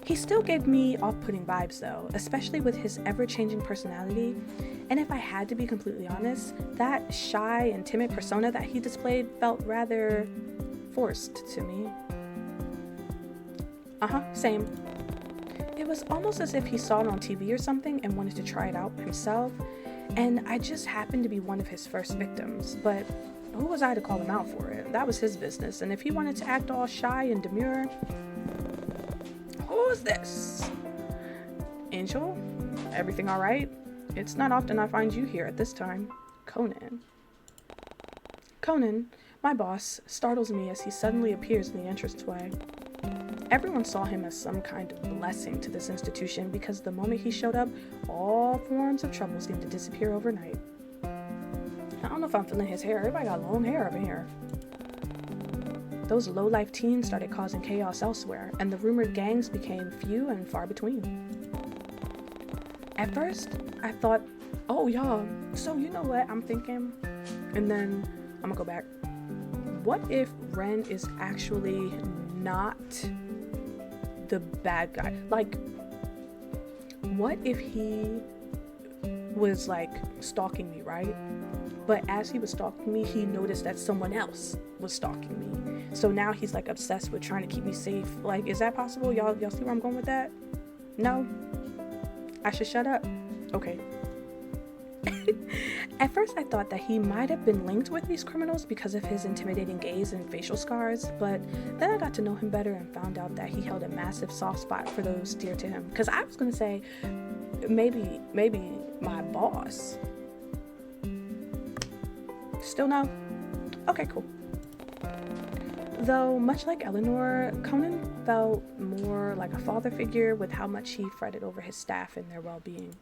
[SPEAKER 1] He still gave me off-putting vibes though, especially with his ever-changing personality. And if I had to be completely honest, that shy and timid persona that he displayed felt rather forced to me. Same. It was almost as if he saw it on TV or something and wanted to try it out himself, and I just happened to be one of his first victims, but who was I to call him out for it? That was his business, and if he wanted to act all shy and demure... Who's this? Angel? Everything alright? It's not often I find you here at this time. Conan. Conan, my boss, startles me as he suddenly appears in the entranceway. Everyone saw him as some kind of blessing to this institution because the moment he showed up, all forms of trouble seemed to disappear overnight. I don't know if I'm feeling his hair. Everybody got long hair up in here. Those low-life teens started causing chaos elsewhere, and the rumored gangs became few and far between. At first, I thought, oh y'all, so you know what I'm thinking? And then I'm gonna go back. What if Ren is actually not the bad guy? Like, what if he was like stalking me, right? But as he was stalking me, he noticed that someone else was stalking me. So now he's like obsessed with trying to keep me safe. Like, is that possible? Y'all see where I'm going with that? No? I should shut up? Okay. At first I thought that he might have been linked with these criminals because of his intimidating gaze and facial scars, but then I got to know him better and found out that he held a massive soft spot for those dear to him. Because I was gonna say, maybe my boss. Still no? Okay, cool. Though, much like Eleanor, Conan felt more like a father figure with how much he fretted over his staff and their well-being.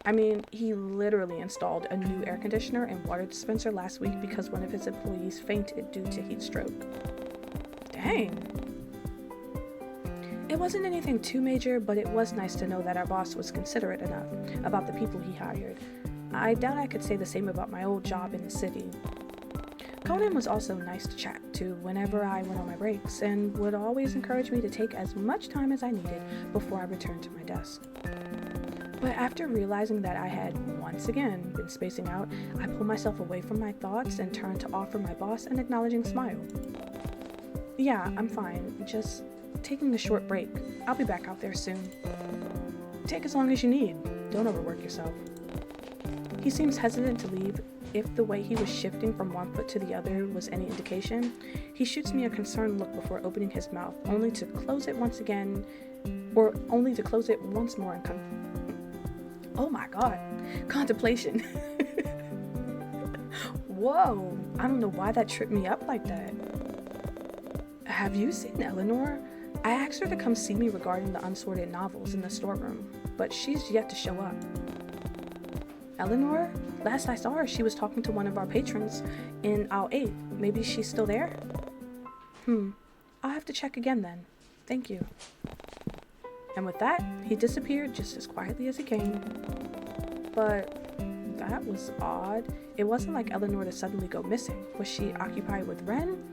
[SPEAKER 1] I mean, he literally installed a new air conditioner and water dispenser last week because one of his employees fainted due to heat stroke. Dang. It wasn't anything too major, but it was nice to know that our boss was considerate enough about the people he hired. I doubt I could say the same about my old job in the city. Conan was also nice to chat to whenever I went on my breaks and would always encourage me to take as much time as I needed before I returned to my desk. But after realizing that I had once again been spacing out, I pulled myself away from my thoughts and turned to offer my boss an acknowledging smile. Yeah, I'm fine, just taking a short break. I'll be back out there soon. Take as long as you need, don't overwork yourself. He seems hesitant to leave. If the way he was shifting from one foot to the other was any indication, he shoots me a concerned look before opening his mouth, only to close it once more and oh my god, contemplation. Whoa, I don't know why that tripped me up like that. Have you seen Eleanor? I asked her to come see me regarding the unsorted novels in the storeroom, but she's yet to show up. Eleanor? Last I saw her, she was talking to one of our patrons in aisle 8. Maybe she's still there? I'll have to check again then. Thank you. And with that, he disappeared just as quietly as he came. but that was odd. It wasn't like Eleanor to suddenly go missing. Was she occupied with Ren?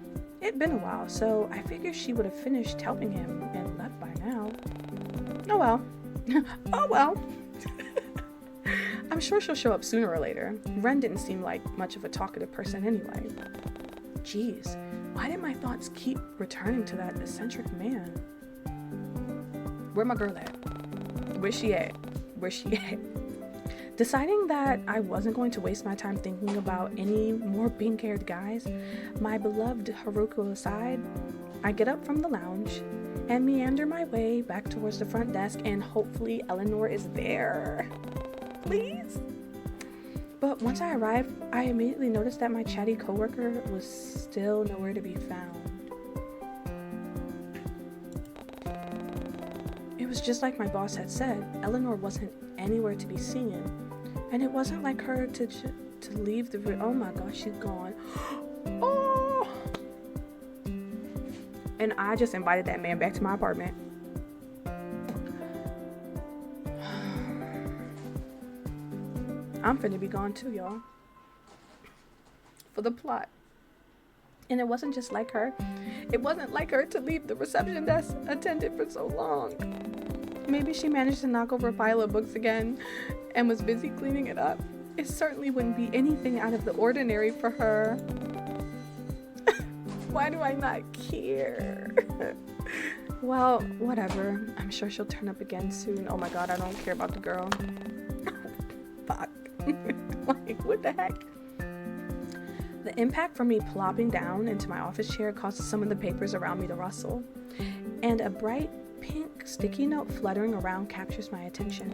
[SPEAKER 1] It'd been a while, so I figured she would have finished helping him and left by now. Oh well. Oh well. I'm sure she'll show up sooner or later. Ren didn't seem like much of a talkative person anyway. Jeez, why did my thoughts keep returning to that eccentric man? Where my girl at? Where's she at? Where's she at? Deciding that I wasn't going to waste my time thinking about any more pink-haired guys, my beloved Haruko aside, I get up from the lounge and meander my way back towards the front desk, and hopefully Eleanor is there. Please? But once I arrived, I immediately noticed that my chatty coworker was still nowhere to be found. It was just like my boss had said. Eleanor wasn't anywhere to be seen. And it wasn't like her to leave the room. Oh my gosh, she's gone. Oh! And I just invited that man back to my apartment. I'm finna be gone too, y'all. For the plot. And it wasn't just like her. It wasn't like her to leave the reception desk attendant for so long. Maybe she managed to knock over a pile of books again and was busy cleaning it up. It certainly wouldn't be anything out of the ordinary for her. Why do I not care? Well, whatever. I'm sure she'll turn up again soon. Oh my god, I don't care about the girl. Fuck. Like, what the heck? The impact from me plopping down into my office chair causes some of the papers around me to rustle, and a bright pink sticky note fluttering around captures my attention.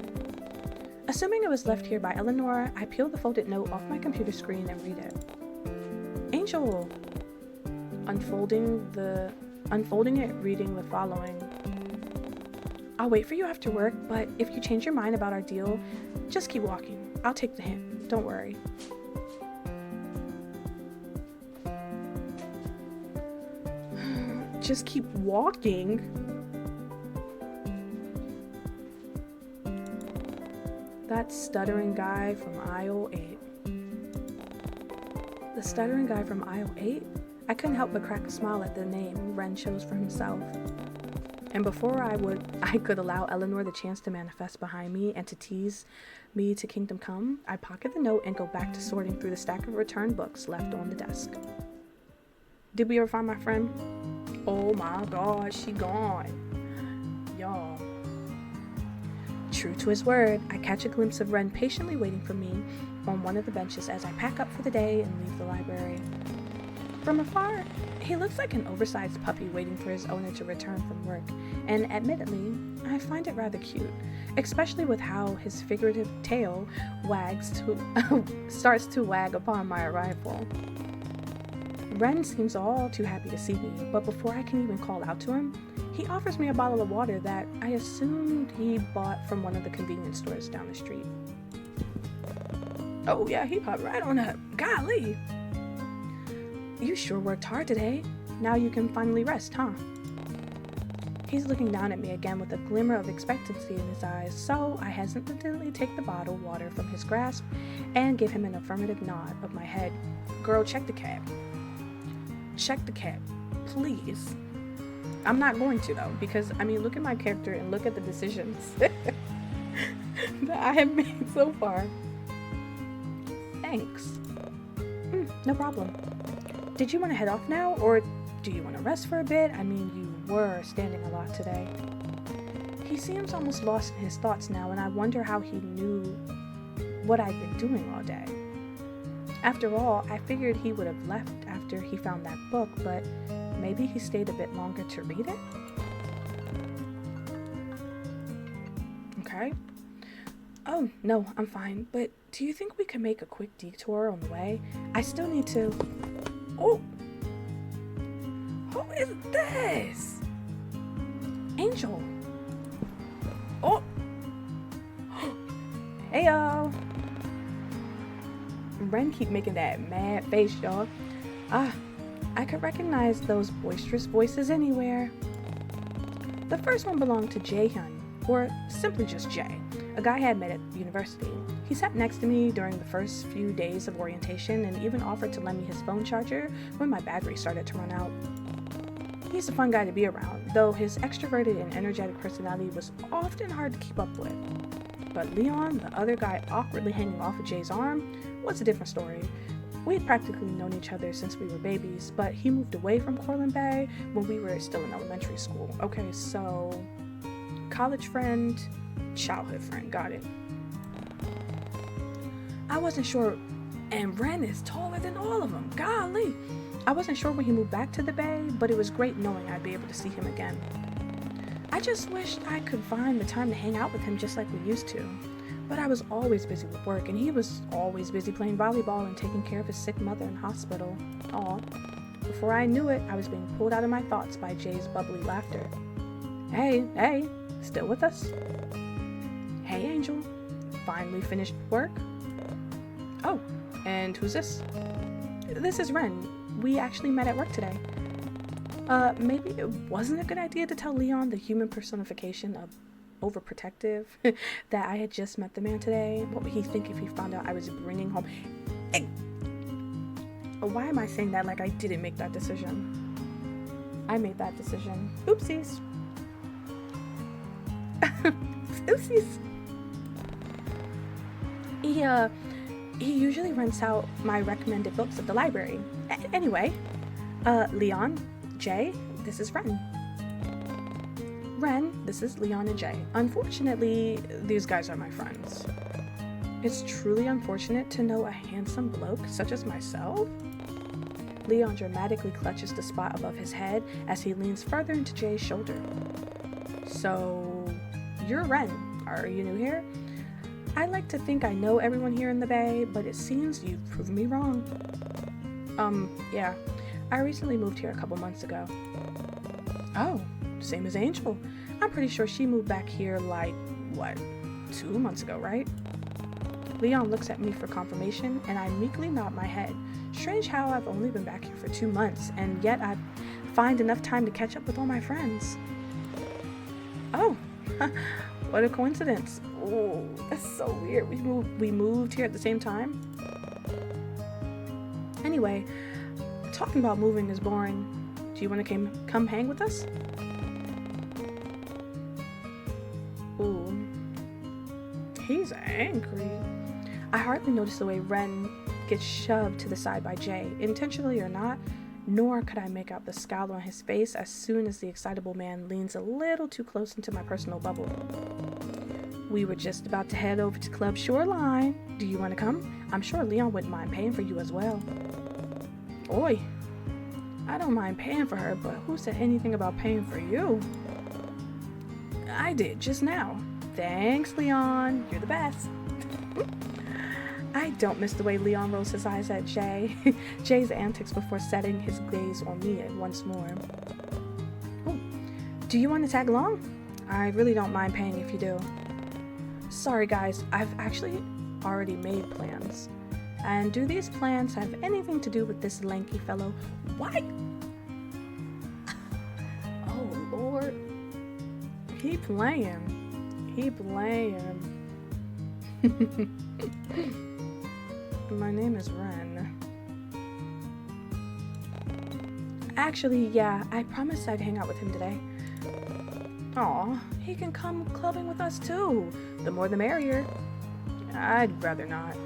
[SPEAKER 1] Assuming it was left here by Eleanor, I peel the folded note off my computer screen and read it. Angel. Unfolding it, reading the following. I'll wait for you after work, but if you change your mind about our deal, just keep walking. I'll take the hint. Don't worry. Just keep walking? That stuttering guy from aisle 8. The stuttering guy from aisle 8? I couldn't help but crack a smile at the name Ren chose for himself. And before I could allow Eleanor the chance to manifest behind me and to tease me to Kingdom Come, I pocket the note and go back to sorting through the stack of returned books left on the desk. Did we ever find my friend? Oh my god, she gone. Y'all. True to his word, I catch a glimpse of Ren patiently waiting for me on one of the benches as I pack up for the day and leave the library. From afar, he looks like an oversized puppy waiting for his owner to return from work, and admittedly, I find it rather cute, especially with how his figurative tail starts to wag upon my arrival. Ren seems all too happy to see me, but before I can even call out to him, he offers me a bottle of water that I assumed he bought from one of the convenience stores down the street. Oh yeah, he popped right on up. Golly! You sure worked hard today. Now you can finally rest, huh? He's looking down at me again with a glimmer of expectancy in his eyes, so I hesitantly take the bottle of water from his grasp and give him an affirmative nod of my head. Girl, check the cab. Check the cab, please. I'm not going to though, because look at my character and look at the decisions that I have made so far. Thanks. No problem. Did you want to head off now, or do you want to rest for a bit? You were standing a lot today. He seems almost lost in his thoughts now, and I wonder how he knew what I'd been doing all day. After all, I figured he would have left after he found that book, but maybe he stayed a bit longer to read it? Okay. Oh, no, I'm fine, but do you think we could make a quick detour on the way? I still need to... Oh! Who is this? Angel. Oh! Hey, y'all. Ren keep making that mad face, y'all. I could recognize those boisterous voices anywhere. The first one belonged to Jae-hyun, or simply just Jay, a guy I had met at university. He sat next to me during the first few days of orientation and even offered to lend me his phone charger when my battery started to run out. He's a fun guy to be around, though his extroverted and energetic personality was often hard to keep up with. But Leon, the other guy awkwardly hanging off of Jay's arm, was a different story. We had practically known each other since we were babies, but he moved away from Cortland Bay when we were still in elementary school. Okay, so college friend, childhood friend, got it. I wasn't sure, and Ren is taller than all of them, golly. I wasn't sure when he moved back to the Bay, but it was great knowing I'd be able to see him again. I just wished I could find the time to hang out with him just like we used to. But I was always busy with work, and he was always busy playing volleyball and taking care of his sick mother in hospital. Aw. Before I knew it, I was being pulled out of my thoughts by Jay's bubbly laughter. Hey, still with us? Hey, Angel. Finally finished work? Oh, and who's this? This is Ren. We actually met at work today. Maybe it wasn't a good idea to tell Leon, the human personification of overprotective, that I had just met the man today. What would he think if he found out I was bringing home... Hey! Why am I saying that like I didn't make that decision? I made that decision. Oopsies. Oopsies. He usually rents out my recommended books at the library. Anyway, Leon, Jay, this is Ren. Ren, this is Leon and Jay. Unfortunately, these guys are my friends. It's truly unfortunate to know a handsome bloke such as myself. Leon dramatically clutches the spot above his head as he leans further into Jay's shoulder. So, you're Ren. Are you new here? I like to think I know everyone here in the Bay, but it seems you've proven me wrong. Yeah. I recently moved here a couple months ago. Oh, same as Angel. I'm pretty sure she moved back here 2 months ago, right? Leon looks at me for confirmation, and I meekly nod my head. Strange how I've only been back here for 2 months, and yet I find enough time to catch up with all my friends. Oh, what a coincidence. Oh, that's so weird. We moved here at the same time. Anyway, talking about moving is boring. Do you want to come hang with us? Ooh, he's angry. I hardly notice the way Ren gets shoved to the side by Jay, intentionally or not, nor could I make out the scowl on his face as soon as the excitable man leans a little too close into my personal bubble. We were just about to head over to Club Shoreline. Do you want to come? I'm sure Leon wouldn't mind paying for you as well. Oi, I don't mind paying for her, but who said anything about paying for you? I did just now. Thanks, Leon. You're the best. I don't miss the way Leon rolls his eyes at Jay. Jay's antics before setting his gaze on me once more. Oh, do you want to tag along? I really don't mind paying if you do. Sorry guys, I've actually already made plans. And do these plans have anything to do with this lanky fellow? What? Oh Lord. He playing. My name is Ren. Actually, yeah, I promised I'd hang out with him today. Aw, he can come clubbing with us too. The more the merrier. I'd rather not.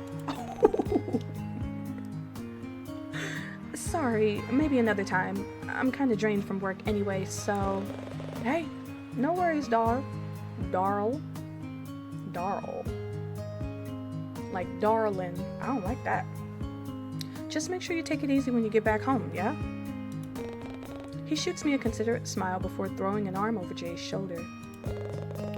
[SPEAKER 1] Sorry, maybe another time. I'm kind of drained from work anyway, so... Hey, no worries, Darl. Like darling. I don't like that. Just make sure you take it easy when you get back home, yeah? He shoots me a considerate smile before throwing an arm over Jay's shoulder.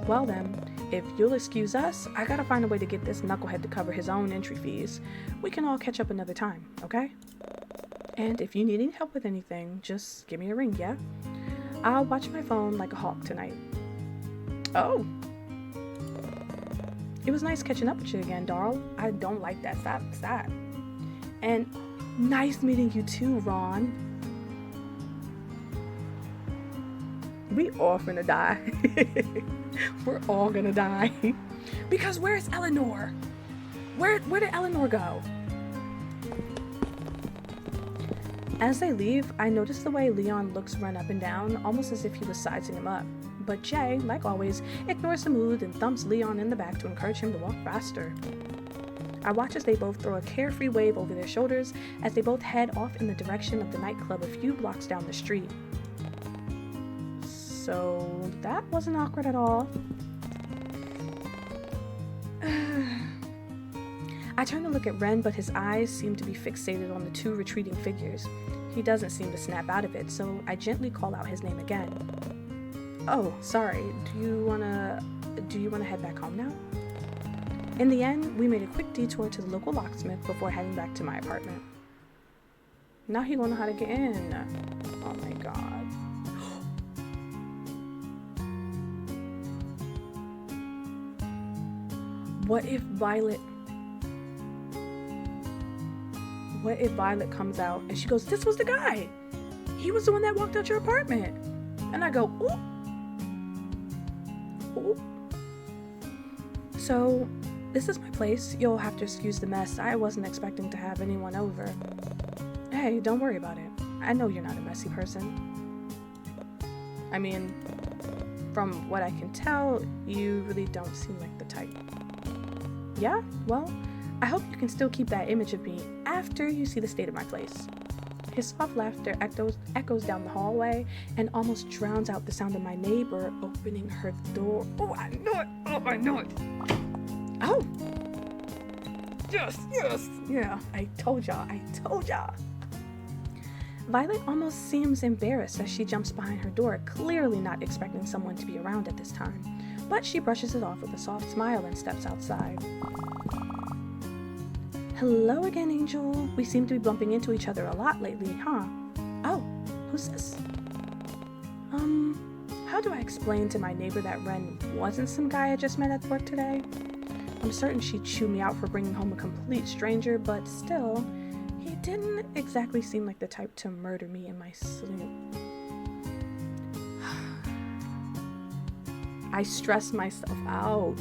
[SPEAKER 1] Well then, if you'll excuse us, I gotta find a way to get this knucklehead to cover his own entry fees. We can all catch up another time, okay? And if you need any help with anything, just give me a ring, yeah? I'll watch my phone like a hawk tonight. Oh! It was nice catching up with you again, Darl. I don't like that. Stop. And nice meeting you too, Ron. We all finna die. We're all gonna die. Because where's Eleanor? Where did Eleanor go? As they leave, I notice the way Leon looks run up and down, almost as if he was sizing him up. But Jay, like always, ignores the mood and thumps Leon in the back to encourage him to walk faster. I watch as they both throw a carefree wave over their shoulders as they both head off in the direction of the nightclub a few blocks down the street. So that wasn't awkward at all. I turn to look at Ren, but his eyes seem to be fixated on the two retreating figures. He doesn't seem to snap out of it, so I gently call out his name again. Oh, sorry, do you wanna head back home now? In the end, we made a quick detour to the local locksmith before heading back to my apartment. Now he won't know how to get in. Oh my god. What if Violet comes out and she goes, "This was the guy. He was the one that walked out your apartment." And I go, "Ooh. Ooh." So, this is my place. You'll have to excuse the mess. I wasn't expecting to have anyone over. Hey, don't worry about it. I know you're not a messy person. I mean, from what I can tell, you really don't seem like the type. Yeah? Well, I hope you can still keep that image of me after you see the state of my place. His soft laughter echoes down the hallway and almost drowns out the sound of my neighbor opening her door. Oh, I knew it! Oh, I knew it! Oh! Yes! Yeah, I told y'all. Violet almost seems embarrassed as she jumps behind her door, clearly not expecting someone to be around at this time. But she brushes it off with a soft smile and steps outside. Hello again, Angel. We seem to be bumping into each other a lot lately, huh? Oh, who's this? How do I explain to my neighbor that Ren wasn't some guy I just met at work today? I'm certain she'd chew me out for bringing home a complete stranger, but still, he didn't exactly seem like the type to murder me in my sleep. I stress myself out.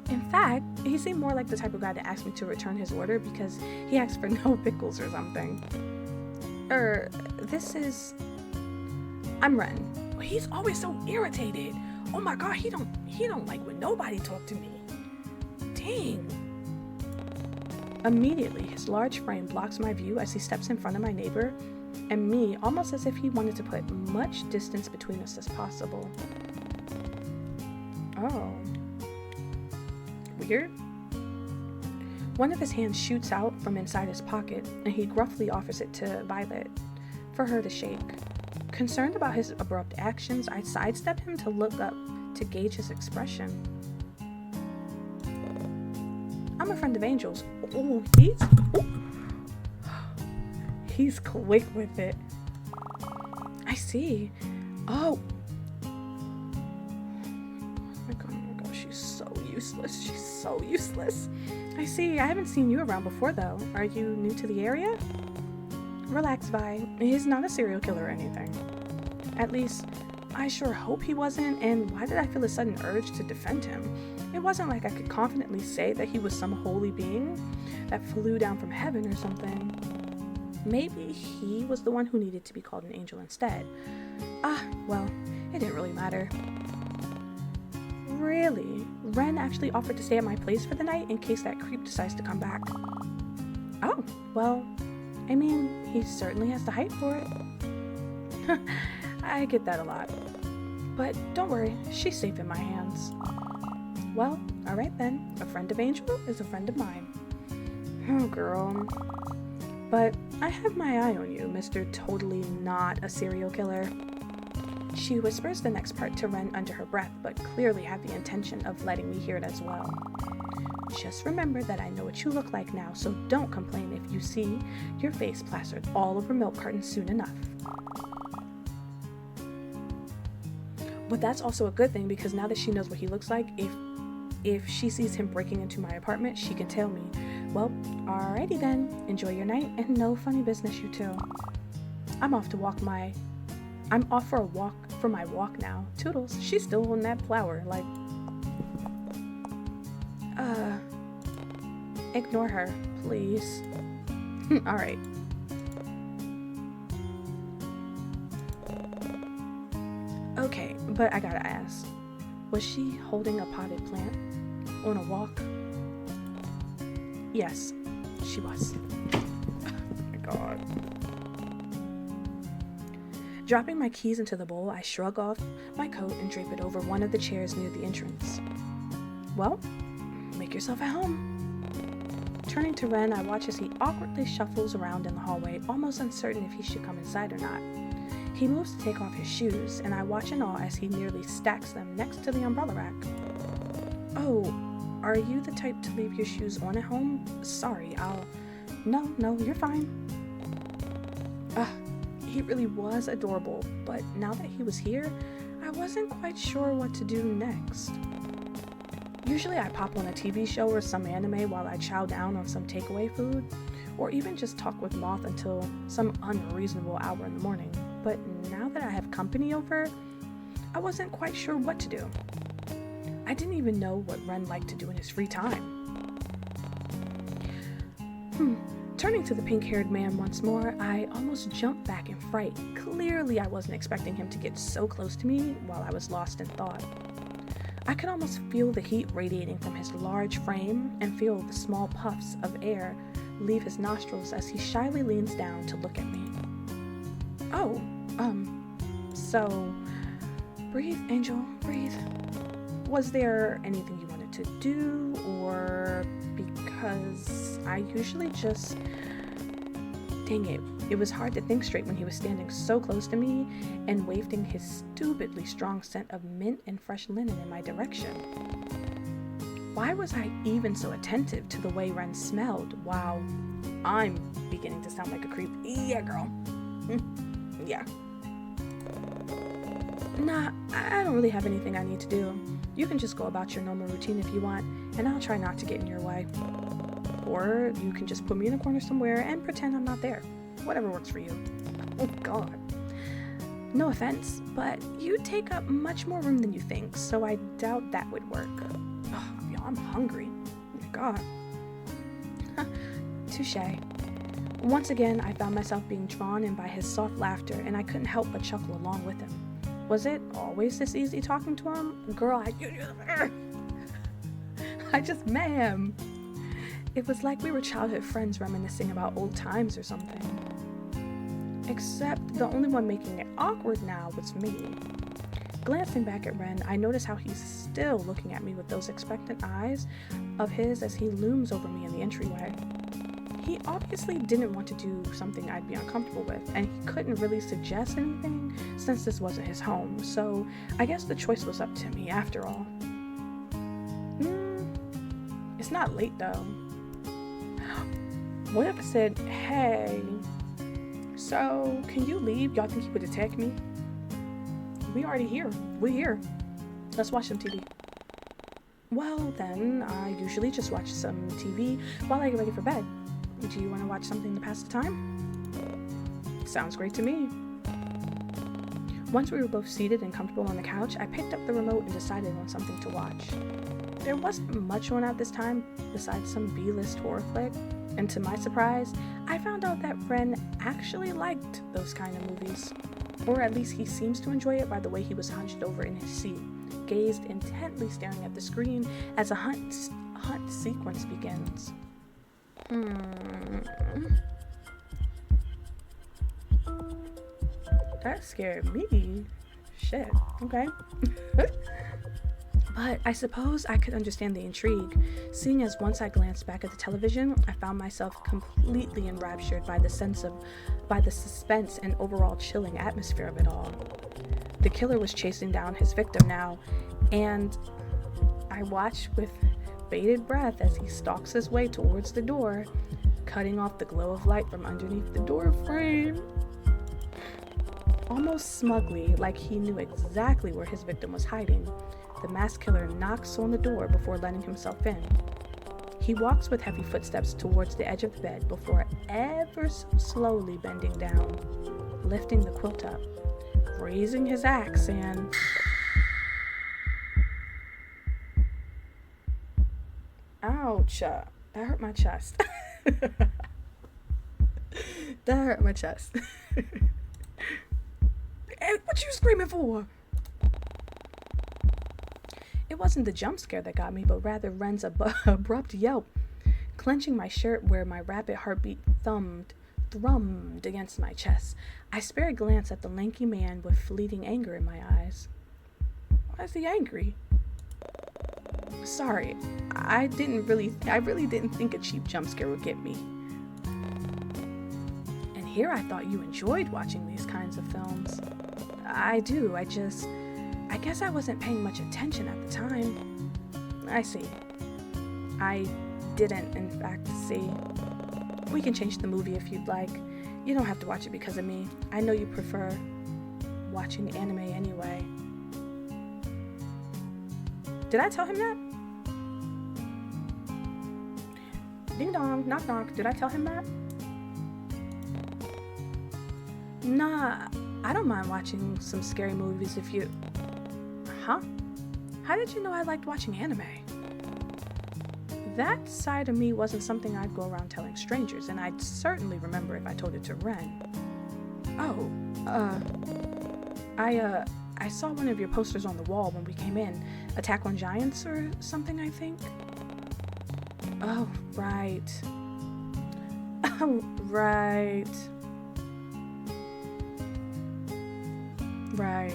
[SPEAKER 1] In fact, he seemed more like the type of guy to ask me to return his order because he asked for no pickles or something. I'm Ren. He's always so irritated. Oh my god, he don't like when nobody talk to me. Dang. Immediately, his large frame blocks my view as he steps in front of my neighbor and me, almost as if he wanted to put much distance between us as possible. Oh. Weird. One of his hands shoots out from inside his pocket, and he gruffly offers it to Violet for her to shake. Concerned about his abrupt actions, I sidestep him to look up to gauge his expression. I'm a friend of Angel's. Oh, he's quick with it. I see. Oh. Oh my god, she's so useless. I see. I haven't seen you around before, though. Are you new to the area? Relax, Vi. He's not a serial killer or anything. At least, I sure hope he wasn't, and why did I feel a sudden urge to defend him? It wasn't like I could confidently say that he was some holy being that flew down from heaven or something. Maybe he was the one who needed to be called an angel instead. Well, it didn't really matter. Really? Ren actually offered to stay at my place for the night in case that creep decides to come back. Oh, well, I mean, he certainly has the height for it. I get that a lot. But don't worry, she's safe in my hands. Well, alright then. A friend of Angel is a friend of mine. Oh, girl. But I have my eye on you, Mr. Totally Not a Serial Killer. She whispers the next part to Ren under her breath, but clearly had the intention of letting me hear it as well. Just remember that I know what you look like now, so don't complain if you see your face plastered all over milk cartons soon enough. But that's also a good thing, because now that she knows what he looks like, if she sees him breaking into my apartment, she can tell me. Well, alrighty then. Enjoy your night, and no funny business, you two. I'm off to walk my I'm off for my walk now. Toodles, she's still on that flower, like, ignore her, please. Alright. Okay, but I gotta ask, was she holding a potted plant on a walk? Yes, she was. Oh my god. Dropping my keys into the bowl, I shrug off my coat and drape it over one of the chairs near the entrance. Well, make yourself at home. Turning to Ren, I watch as he awkwardly shuffles around in the hallway, almost uncertain if he should come inside or not. He moves to take off his shoes, and I watch in awe as he nearly stacks them next to the umbrella rack. Oh, are you the type to leave your shoes on at home? Sorry, No, you're fine. He really was adorable, but now that he was here, I wasn't quite sure what to do next. Usually I pop on a TV show or some anime while I chow down on some takeaway food, or even just talk with Moth until some unreasonable hour in the morning. But now that I have company over, I wasn't quite sure what to do. I didn't even know what Ren liked to do in his free time. Turning to the pink-haired man once more, I almost jumped back in fright. Clearly, I wasn't expecting him to get so close to me while I was lost in thought. I could almost feel the heat radiating from his large frame and feel the small puffs of air leave his nostrils as he shyly leans down to look at me. Oh, so, breathe, Angel, breathe. Was there anything you wanted to do, or because I usually just... Dang it, it was hard to think straight when he was standing so close to me and wafting his stupidly strong scent of mint and fresh linen in my direction. Why was I even so attentive to the way Ren smelled? Wow, I'm beginning to sound like a creep. Yeah, girl. Yeah. Nah, I don't really have anything I need to do. You can just go about your normal routine if you want, and I'll try not to get in your way. Or you can just put me in a corner somewhere and pretend I'm not there. Whatever works for you. Oh god. No offense, but you take up much more room than you think, so I doubt that would work. Oh, y'all, I'm hungry. Oh my god. Touché. Once again, I found myself being drawn in by his soft laughter, and I couldn't help but chuckle along with him. Was it always this easy talking to him? Girl, I just, ma'am. It was like we were childhood friends reminiscing about old times or something. Except the only one making it awkward now was me. Glancing back at Ren, I notice how he's still looking at me with those expectant eyes of his as he looms over me in the entryway. He obviously didn't want to do something I'd be uncomfortable with, and he couldn't really suggest anything since this wasn't his home, so I guess the choice was up to me after all. It's not late though. What if I said, hey, so can you leave? Y'all think he would attack me? We already here. We're here. Let's watch some TV. Well, then, I usually just watch some TV while I get ready for bed. Do you want to watch something to pass the time? Sounds great to me. Once we were both seated and comfortable on the couch, I picked up the remote and decided on something to watch. There wasn't much on at this time besides some B-list horror flick, and to my surprise, I found out that Ren actually liked those kind of movies. Or at least he seems to enjoy it by the way he was hunched over in his seat, gazed intently staring at the screen as a hunt sequence begins. That scared me. Shit. Okay. But I suppose I could understand the intrigue, seeing as once I glanced back at the television, I found myself completely enraptured by the suspense and overall chilling atmosphere of it all. The killer was chasing down his victim now, and I watched with bated breath as he stalks his way towards the door, cutting off the glow of light from underneath the door frame. Almost smugly, like he knew exactly where his victim was hiding, the masked killer knocks on the door before letting himself in. He walks with heavy footsteps towards the edge of the bed before ever so slowly bending down, lifting the quilt up, raising his axe and... Ouch. That hurt my chest. That hurt my chest. Hey, what you screaming for? It wasn't the jump scare that got me, but rather Ren's abrupt yelp, clenching my shirt where my rapid heartbeat thrummed against my chest. I spared a glance at the lanky man with fleeting anger in my eyes. Why is he angry? Sorry, I really didn't think a cheap jump scare would get me. And here I thought you enjoyed watching these kinds of films. I do, I guess I wasn't paying much attention at the time. I see. I didn't, in fact, see. We can change the movie if you'd like. You don't have to watch it because of me. I know you prefer watching anime anyway. Did I tell him that? Ding dong, knock knock. Did I tell him that? Nah, I don't mind watching some scary movies if you... Huh? How did you know I liked watching anime? That side of me wasn't something I'd go around telling strangers, and I'd certainly remember if I told it to Ren. Oh, I saw one of your posters on the wall when we came in. Attack on Giants or something, I think? Oh, right. Oh, right. Right.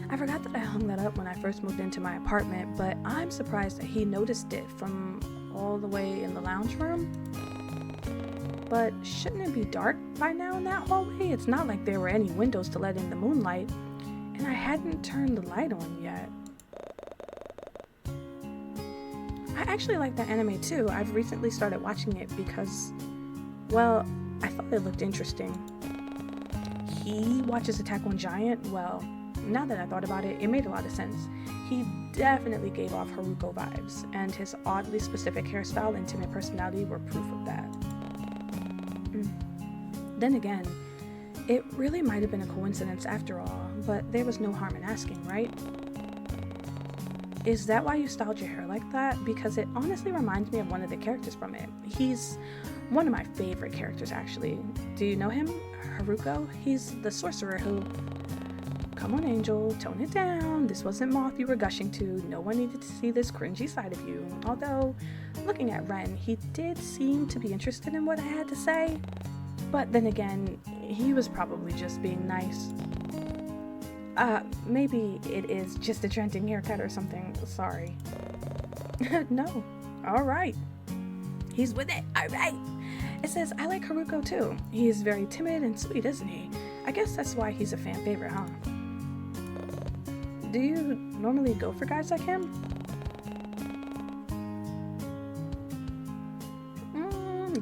[SPEAKER 1] I forgot that I hung that up when I first moved into my apartment, but I'm surprised that he noticed it from all the way in the lounge room. But shouldn't it be dark by now in that hallway? It's not like there were any windows to let in the moonlight, and I hadn't turned the light on yet. I actually like that anime too. I've recently started watching it because, well, I thought it looked interesting. He watches Attack on Giant? Well, now that I thought about it, it made a lot of sense. He definitely gave off Haruko vibes, and his oddly specific hairstyle and timid personality were proof of that. Then again, it really might have been a coincidence after all, but there was no harm in asking, right? Is that why you styled your hair like that? Because it honestly reminds me of one of the characters from it. He's one of my favorite characters, actually. Do you know him? Haruko? He's the sorcerer who... Come on, Angel, tone it down. This wasn't Moth you were gushing to. No one needed to see this cringy side of you. Although, looking at Ren, he did seem to be interested in what I had to say. But then again, he was probably just being nice. Maybe it is just a trending haircut or something. Sorry. No. Alright. He's with it. Alright. It says, I like Haruko too. He's very timid and sweet, isn't he? I guess that's why he's a fan favorite, huh? Do you normally go for guys like him?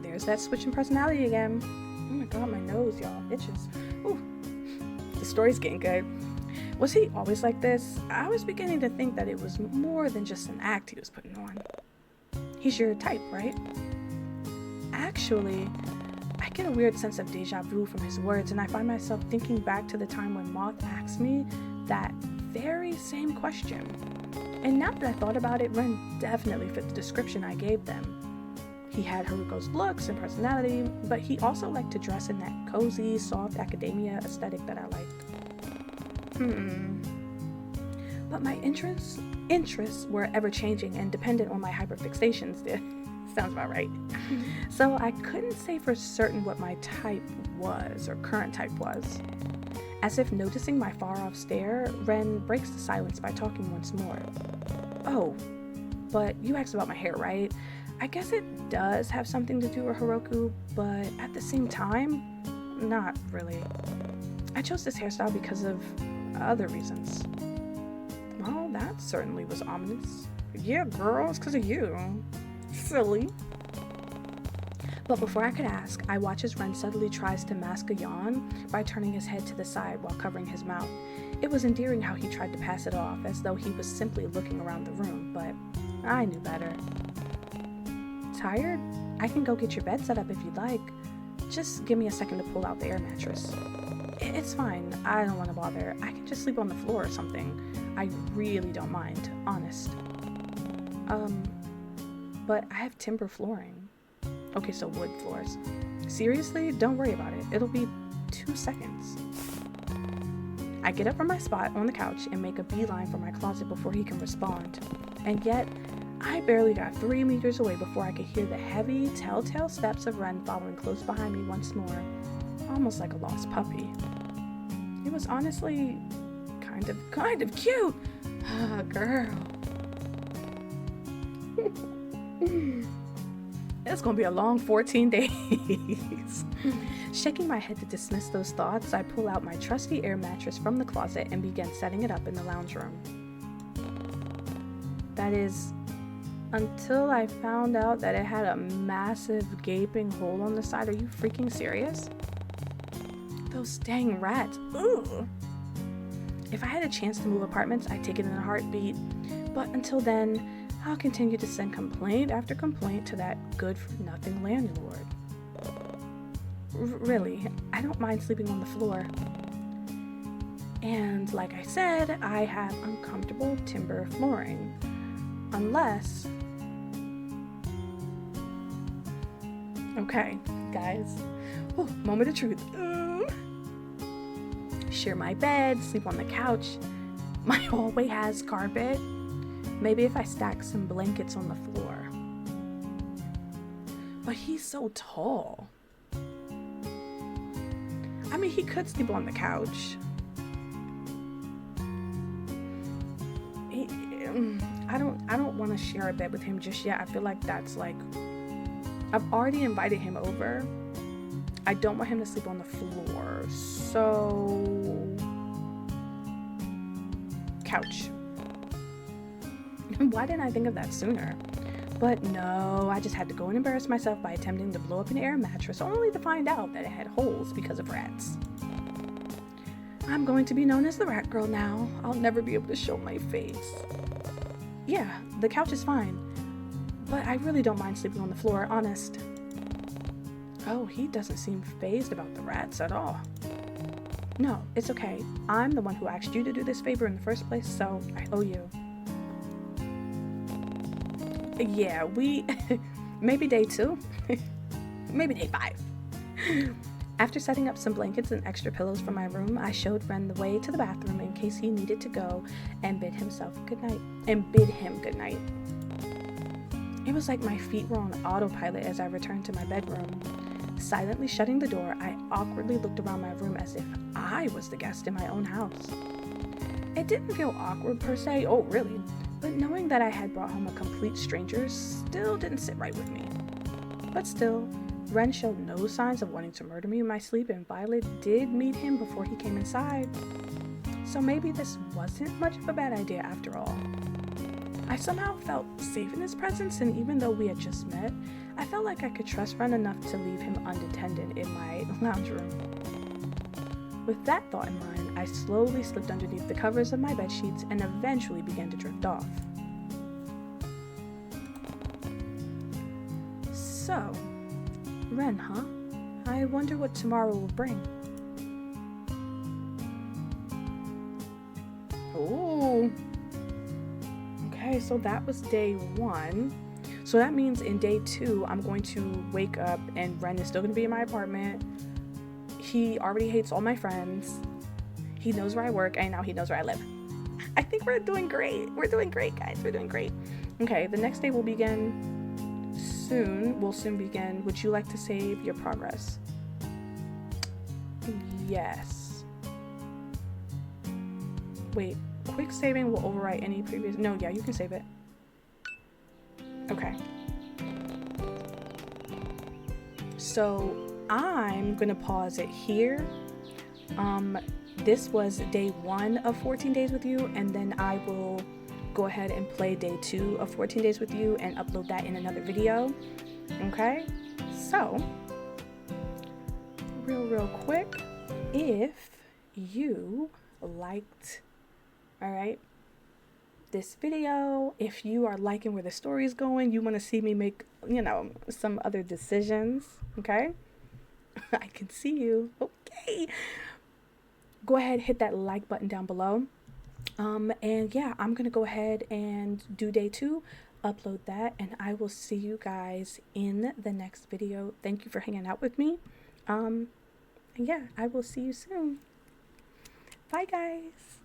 [SPEAKER 1] There's that switch in personality again. Oh my god, my nose, y'all, itches. Ooh, the story's getting good. Was he always like this? I was beginning to think that it was more than just an act he was putting on. He's your type, right? Actually, I get a weird sense of deja vu from his words, and I find myself thinking back to the time when Moth asked me that very same question. And now that I thought about it, Ren definitely fit the description I gave them. He had Haruko's looks and personality, but he also liked to dress in that cozy, soft academia aesthetic that I liked. But my interests were ever-changing and dependent on my hyperfixations. Sounds about right. So I couldn't say for certain what my type was, or current type was. As if noticing my far-off stare, Ren breaks the silence by talking once more. Oh, but you asked about my hair, right? I guess it does have something to do with Haruko, but at the same time, not really. I chose this hairstyle because of other reasons. Well, that certainly was ominous. Yeah, girl, it's because of you. Silly. But before I could ask, I watch as Ren subtly tries to mask a yawn by turning his head to the side while covering his mouth. It was endearing how he tried to pass it off, as though he was simply looking around the room, but I knew better. Tired? I can go get your bed set up if you'd like. Just give me a second to pull out the air mattress. It's fine. I don't want to bother. I can just sleep on the floor or something. I really don't mind, honest. But I have timber flooring. Okay, so wood floors. Seriously? Don't worry about it. It'll be 2 seconds. I get up from my spot on the couch and make a beeline for my closet before he can respond. And yet, I barely got 3 meters away before I could hear the heavy, telltale steps of Ren following close behind me once more, almost like a lost puppy. It was honestly kind of cute. Ah, girl. It's gonna be a long 14 days. Shaking my head to dismiss those thoughts, I pull out my trusty air mattress from the closet and begin setting it up in the lounge room. That is, until I found out that it had a massive gaping hole on the side. Are you freaking serious? Those dang rats. Ugh. If I had a chance to move apartments, I'd take it in a heartbeat. But until then, I'll continue to send complaint after complaint to that good-for-nothing landlord. Really, I don't mind sleeping on the floor. And like I said, I have uncomfortable timber flooring. Unless... Okay, guys. Oh, moment of truth. Share my bed, sleep on the couch. My hallway has carpet. Maybe if I stack some blankets on the floor. But he's so tall. I mean, he could sleep on the couch. I don't want to share a bed with him just yet. I feel like that's like, I've already invited him over. I don't want him to sleep on the floor. So, couch. Why didn't I think of that sooner? But no, I just had to go and embarrass myself by attempting to blow up an air mattress, only to find out that it had holes because of rats. I'm going to be known as the rat girl now. I'll never be able to show my face. Yeah, the couch is fine, but I really don't mind sleeping on the floor, honest. Oh, he doesn't seem fazed about the rats at all. No, it's okay. I'm the one who asked you to do this favor in the first place, so I owe you. Yeah, maybe day 2, maybe day 5. After setting up some blankets and extra pillows for my room, I showed Ren the way to the bathroom in case he needed to go and bid him good night. It was like my feet were on autopilot as I returned to my bedroom. Silently shutting the door, I awkwardly looked around my room as if I was the guest in my own house. It didn't feel awkward per se, oh really, but knowing that I had brought home a complete stranger still didn't sit right with me. But still, Ren showed no signs of wanting to murder me in my sleep, and Violet did meet him before he came inside. So maybe this wasn't much of a bad idea after all. I somehow felt safe in his presence, and even though we had just met, I felt like I could trust Ren enough to leave him unattended in my lounge room. With that thought in mind, I slowly slipped underneath the covers of my bed sheets and eventually began to drift off. So, Ren, huh? I wonder what tomorrow will bring. Ooh. Okay, so that was day 1. So that means in day 2, I'm going to wake up and Ren is still going to be in my apartment. He already hates all my friends. He knows where I work, and now he knows where I live. I think we're doing great. We're doing great, guys. We're doing great. Okay, the next day will begin soon. Will soon begin. Would you like to save your progress? Yes. Wait, quick saving will overwrite any previous... No, yeah, you can save it. Okay. So I'm gonna pause it here. This was day 1 of 14 days with you, and then I will go ahead and play day 2 of 14 days with you and upload that in another video. Okay, so real quick, if you liked, all right, this video, if you are liking where the story is going, you want to see me make, some other decisions, okay? I can see you. Okay. go ahead, hit that like button down below. And yeah, I'm gonna go ahead and do day 2, upload that, and I will see you guys in the next video. Thank you for hanging out with me. And yeah, I will see you soon. Bye guys.